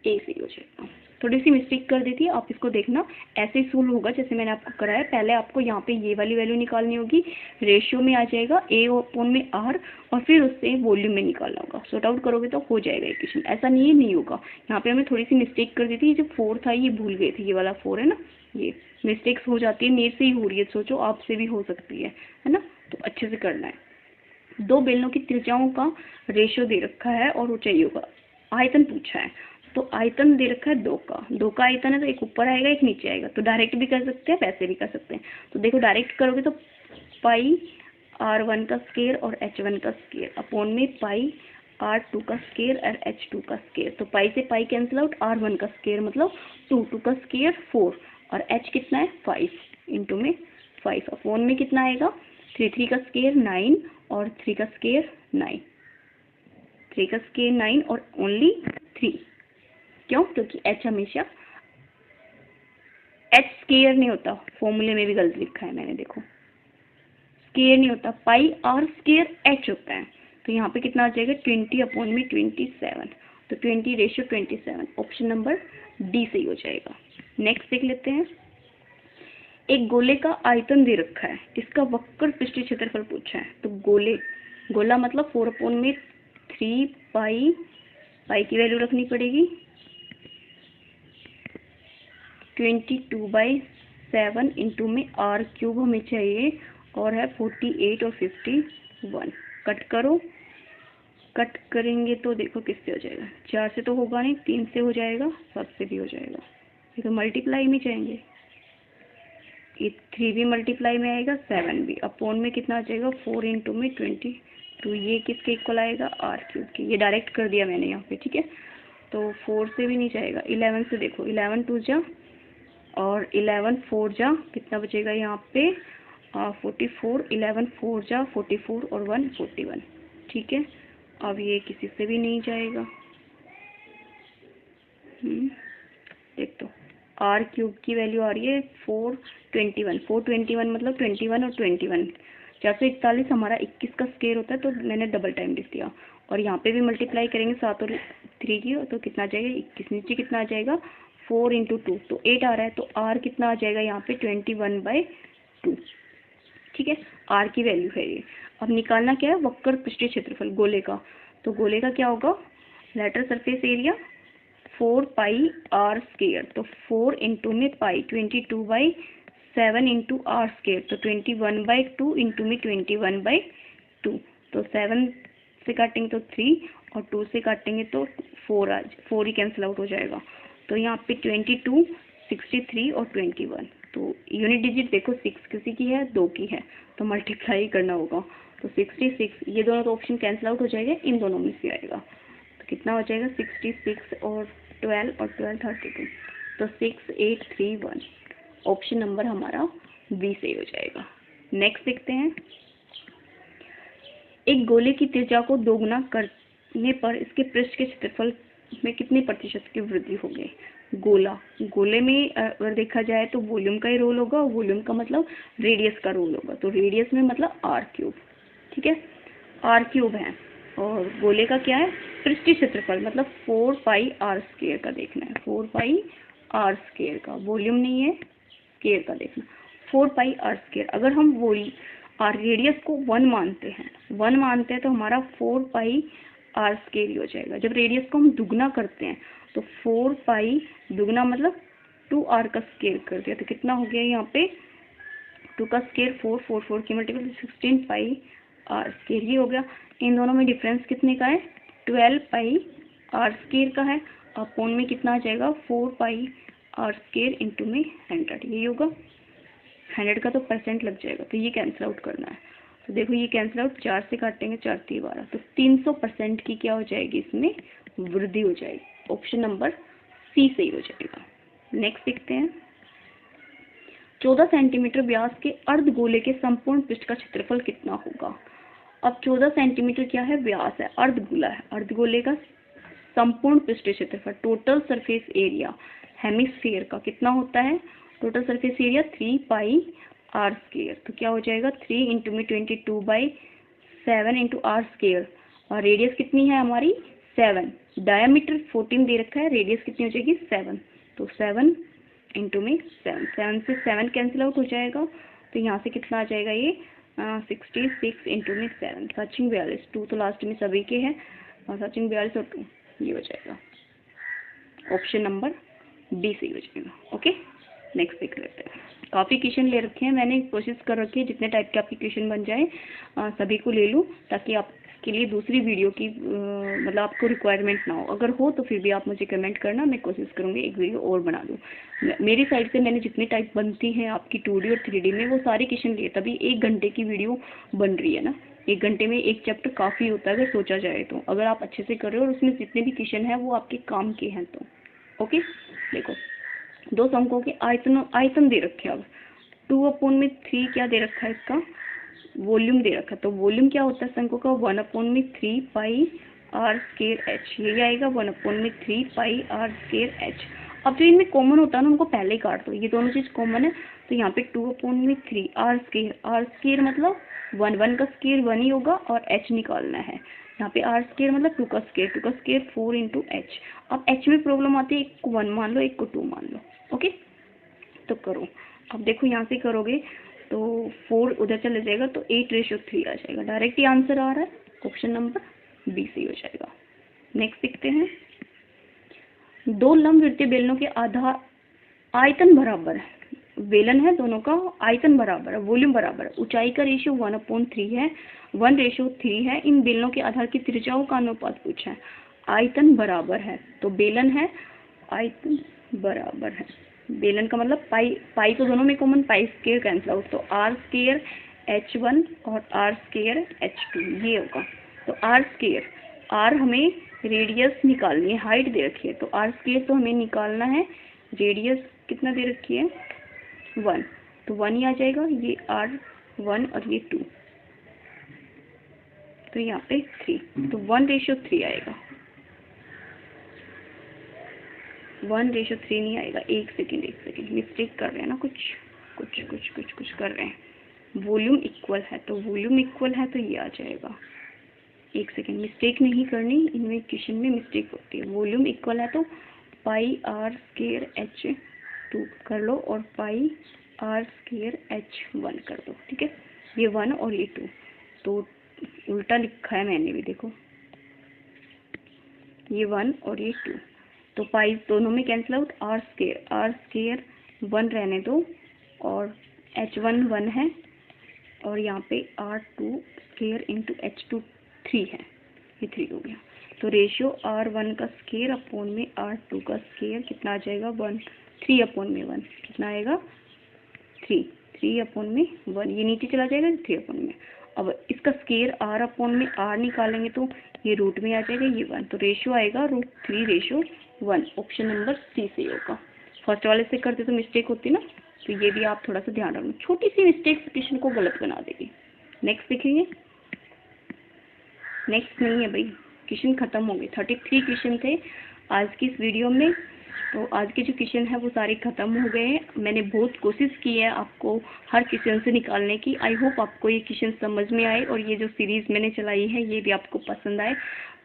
ए सही हो जाएगा। थोड़ी सी मिस्टेक कर दी थी, आप इसको देखना, ऐसे ही सोल्व होगा जैसे मैंने आपको कराया। पहले आपको यहाँ पे ये वाली वैल्यू निकालनी होगी, रेशियो में आ जाएगा A/R और फिर उससे वॉल्यूम में निकालना होगा। सॉर्ट आउट करोगे तो हो जाएगा इक्वेशन, ऐसा नहीं होगा। यहाँ पे हमें थोड़ी सी मिस्टेक कर दी थी, जो 4 था ये भूल गए थे, ये वाला 4 है ना, ये मिस्टेक्स हो जाती है, मेरे से ही हो रही है, सोचो आपसे भी हो सकती है ना, तो अच्छे से करना है। 2 बेलनों की त्रिज्याओं का रेशियो दे रखा है और ऊंचाइयों का आयतन पूछा है, तो आयतन दे रखा है 2 का आयतन है, तो एक ऊपर आएगा एक नीचे आएगा, तो डायरेक्ट भी कर सकते हैं वैसे भी कर सकते हैं। तो देखो डायरेक्ट करोगे तो पाई R1 का स्क्वायर और H1 का स्क्वायर अपॉन में पाई R2 का स्क्वायर और H2 का स्क्वायर, तो पाई से पाई कैंसिल आउट, R1 का स्क्वायर मतलब 2 का स्क्वायर 4 और H कितना है 5 इंटू में 5 अपॉन में कितना आएगा 3 का स्क्वायर 9 और 3 का स्क्वायर 9, 3 का स्क्वायर 9 और ओनली 3, क्यों? क्योंकि H हमेशा H स्क्वायर नहीं होता, फॉर्मूले में भी गलत लिखा है मैंने, देखो स्क्वायर नहीं होता, पाई R स्क्वायर H होता है, तो यहाँ पे कितना आ जाएगा 20 अपॉन में 27, तो 20:27, ऑप्शन नंबर डी सही हो जाएगा। नेक्स्ट देख लेते हैं, एक गोले का आयतन दे रखा है, इसका वक्र पृष्ठीय क्षेत्रफल पूछा है, तो गोला मतलब 4/3 पाई की वैल्यू रखनी पड़ेगी 22/7 इंटू में R³ हमें चाहिए और है 48 और 51। कट करो, कट करेंगे तो देखो किससे हो जाएगा, 4 से तो होगा नहीं, 3 से हो जाएगा, 7 से भी हो जाएगा, ये तो मल्टीप्लाई में जाएंगे, ये 3 भी मल्टीप्लाई में आएगा 7 भी, अपॉन में कितना आ जाएगा 4 इंटू में 20, तो ये किसके इक्वल आएगा R³ के, ये डायरेक्ट कर दिया मैंने यहाँ पे। ठीक है, तो 4 से भी नहीं जाएगा, 11 से देखो, 11 2 जा और 11 4 जा, कितना बचेगा यहाँ पे 44, 11 4 जा 44 और 1 41। ठीक है, अब ये किसी से भी नहीं जाएगा। देख तो R³ की वैल्यू आ रही है 421 मतलब 21 और 21, 441 हमारा 21 का स्क्वायर होता है, तो मैंने डबल टाइम लिख दिया, और यहाँ पे भी मल्टीप्लाई करेंगे 7 और 3 की, तो कितना आ जाएगा 21, नीचे कितना आ जाएगा 4 इंटू 2 तो 8 आ रहा है, तो R कितना आ जाएगा यहाँ पे 21/2। ठीक है, R की वैल्यू है ये। अब निकालना क्या है, वक्र पृष्ठीय क्षेत्रफल गोले का, तो गोले का क्या होगा, लेटर सरफेस एरिया 4 पाई R स्क्वायर, तो 4 इंटू में पाई 22/7 इंटू R स्क्वायर, तो 21/2 इंटू में 21/2, तो 7 से काटेंगे तो 3 और 2 से काटेंगे तो 4 ही कैंसिल आउट हो जाएगा, तो यहाँ पे 22, 63 और 21। तो यूनिट डिजिट देखो 6 किसी की है, 2 की है, तो मल्टीप्लाई करना होगा। तो 66, ये दोनों तो ऑप्शन कैंसिल आउट हो जाएगा, इन दोनों में से आएगा। तो कितना हो जाएगा 66 और 12 और 12 32, तो 6831। ऑप्शन नंबर हमारा बी सही हो जाएगा। नेक्स्ट देखते हैं, एक गोले की त्रिज्या को दोगुना करने पर इसके पृष्ठ के क्षेत्रफल में कितने प्रतिशत की वृद्धि होगी। गोले में अगर देखा जाए तो वॉल्यूम का ही रोल होगा, और वॉल्यूम का मतलब रेडियस का रोल होगा। तो रेडियस में मतलब r3, ठीक है, r3 है, और गोले का क्या है, पृष्ठीय क्षेत्रफल मतलब 4πr² का देखना है, 4πr² का, वॉल्यूम नहीं है, स्क्वायर का देखना, 4πr²। अगर हम रेडियस को 1 मानते हैं तो हमारा 4πr² ही हो जाएगा। जब रेडियस को हम दुगना करते हैं तो 4π दुगना मतलब 2r का स्क्वायर कर दिया, तो कितना हो गया यहाँ पे 2 का स्क्वायर 4, 4 4 की मल्टीपल 16πr², ये हो गया। इन दोनों में डिफरेंस कितने का है, 12πr² का है। अपॉन में कितना आ जाएगा 4πr² इंटू में 100, यही होगा। 100 का तो परसेंट लग जाएगा, तो ये कैंसिल आउट करना है। तो देखो ये कैंसिल आउट, 4 से काटेंगे 4 3 12, तो 300% की क्या हो जाएगी, इसमें वृद्धि हो जाएगी। ऑप्शन नंबर सी सही हो जाएगा। नेक्स्ट देखते हैं, 14 सेंटीमीटर व्यास के अर्धगोले के संपूर्ण पृष्ठ का क्षेत्रफल कितना होगा। अब 14 सेंटीमीटर क्या है, व्यास है, अर्धगोला है, अर्धगोले का संपूर्ण पृष्ठ क्षेत्रफल, टोटल सरफेस एरिया हेमिस्फीयर का कितना होता है, टोटल सरफेस एरिया 3πr²। तो क्या हो जाएगा 3 इंटू में 22/7 इंटू r², और रेडियस कितनी है हमारी 7, डायमीटर 14 दे रखा है, रेडियस कितनी हो जाएगी 7, तो 7 इंटू में 7, 7 से 7 कैंसिल आउट हो जाएगा, तो यहाँ से कितना आ जाएगा ये 66 इंटू में 7, सचिन 42, 2 तो लास्ट में सभी के हैं, और सचिन 42 और 2, ये हो जाएगा। ऑप्शन नंबर डी सही हो जाएगा। ओके, नेक्स्ट देख लेते हैं। काफ़ी क्वेश्चन ले रखे हैं मैंने, कोशिश कर रखी है जितने टाइप के आपके क्वेश्चन बन जाए सभी को ले लूँ, ताकि आपके लिए दूसरी वीडियो की मतलब आपको रिक्वायरमेंट ना हो। अगर हो तो फिर भी आप मुझे कमेंट करना, मैं कोशिश करूँगी एक वीडियो और बना दूँ। मेरी साइड से मैंने जितनी टाइप बनती हैं आपकी 2D और 3D में, वो सारे क्वेश्चन लिए, तभी 1 घंटे की वीडियो बन रही है ना। 1 घंटे में एक चैप्टर काफ़ी होता है अगर सोचा जाए तो, अगर आप अच्छे से कर रहे हो और उसमें जितने भी क्वेश्चन हैं वो आपके काम के हैं तो। ओके, देखो 2 अंकों के आयतन दे रखे हैं। अब 2/3 क्या दे रखा है, इसका वॉल्यूम दे रखा है। तो वॉल्यूम क्या होता है शंकु का, 1/3πr²h, यही आएगा 1/3πr²h। अब जो इनमें कॉमन होता है ना उनको पहले ही काट दो, ये दोनों चीज़ कॉमन है, तो यहाँ पे 2/3 r² मतलब 1 का स्क्वायर 1 ही होगा, और h निकालना है। यहाँ पे r² मतलब 2 का स्क्वायर 4 इंटू h। अब h में प्रॉब्लम आती है, एक को 1 मान लो, एक को 2 मान लो। ओके, तो करो। अब देखो यहाँ से करोगे तो 4 उधर चले जाएगा, तो 8:3 आ जाएगा, डायरेक्ट ही आंसर आ रहा है, ऑप्शन नंबर बी सही हो जाएगा। नेक्स्ट देखते हैं, 2 लंबवृत्तीय बेलनों के आधार आयतन बराबर है, बेलन है दोनों का, आयतन बराबर है, वॉल्यूम बराबर है, ऊंचाई का रेशियो 1/3 है, 1:3 है। इन बेलनों के आधार की त्रिज्याओं का अनुपात पूछा है, आयतन बराबर है, तो बेलन है, आयतन बराबर है, बेलन का मतलब पाई तो दोनों में कॉमन, π² कैंसिल आउट, तो r² h1 और r² h2 ये होगा। तो r², r हमें रेडियस निकालनी है, हाइट दे रखी है, तो r² तो हमें निकालना है, रेडियस कितना दे रखी है 1, तो 1 ही आ जाएगा, ये r1 और ये 2, तो यहाँ पे 3, तो 1:3 आएगा, 1:3 नहीं आएगा। एक सेकेंड मिस्टेक कर रहे हैं ना, कुछ कर रहे हैं। वॉल्यूम इक्वल है, तो वॉल्यूम इक्वल है तो ये आ जाएगा। एक सेकेंड, मिस्टेक नहीं करनी, इनमें क्वेश्चन में मिस्टेक होती है। वॉल्यूम इक्वल है तो πr² h2 कर लो और πr² h1 कर दो, ठीक है। ये 1 और ये 2, तो उल्टा लिखा है मैंने भी, देखो ये 1 और ये 2, तो पाई दोनों में कैंसिल आउट, r² 1 रहने दो, और h1 1 है, और यहाँ पे r2² इंटू h2 3 है, ये 3 हो गया। तो तो रेशियो R1 का स्क्वायर अपॉन में R2 का स्क्वायर कितना आ जाएगा 1, 3 अपॉन में 1 कितना आएगा 3 अपॉन में 1, ये नीचे चला जाएगा 3 अपॉन में। अब इसका स्क्वायर R अपॉन में R निकालेंगे तो ये रूट में आ जाएगा ये 1, तो रेशियो आएगा √3:1। ऑप्शन नंबर सी से होगा। फर्स्ट वाले से करते तो मिस्टेक होती ना, तो ये भी आप थोड़ा सा ध्यान रखना, छोटी सी मिस्टेक क्वेश्चन को गलत बना देगी। नेक्स्ट देखेंगे। नेक्स्ट नहीं है भाई, क्वेश्चन खत्म हो गए। 33 क्वेश्चन थे आज की इस वीडियो में, तो आज के जो क्वेश्चन है वो सारे खत्म हो गए हैं। मैंने बहुत कोशिश की है आपको हर क्वेश्चन से निकालने की। आई होप आपको ये क्वेश्चन समझ में आए और ये जो सीरीज़ मैंने चलाई है ये भी आपको पसंद आए।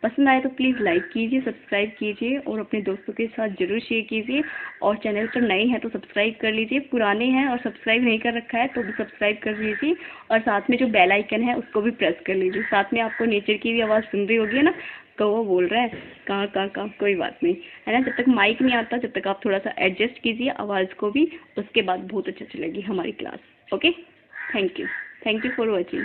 पसंद आए तो प्लीज़ लाइक कीजिए, सब्सक्राइब कीजिए और अपने दोस्तों के साथ ज़रूर शेयर कीजिए। और चैनल पर नए हैं तो सब्सक्राइब कर लीजिए, पुराने हैं और सब्सक्राइब नहीं कर रखा है तो भी सब्सक्राइब कर लीजिए और साथ में जो बेल आइकन है उसको भी प्रेस कर लीजिए। साथ में आपको नेचर की भी आवाज़ सुन रही होगी ना, कौवा बोल रहा है कहाँ, कोई बात नहीं है ना। जब तक माइक नहीं आता जब तक आप थोड़ा सा एडजस्ट कीजिए आवाज़ को भी, उसके बाद बहुत अच्छा चलेगी हमारी class. Okay, thank you for watching.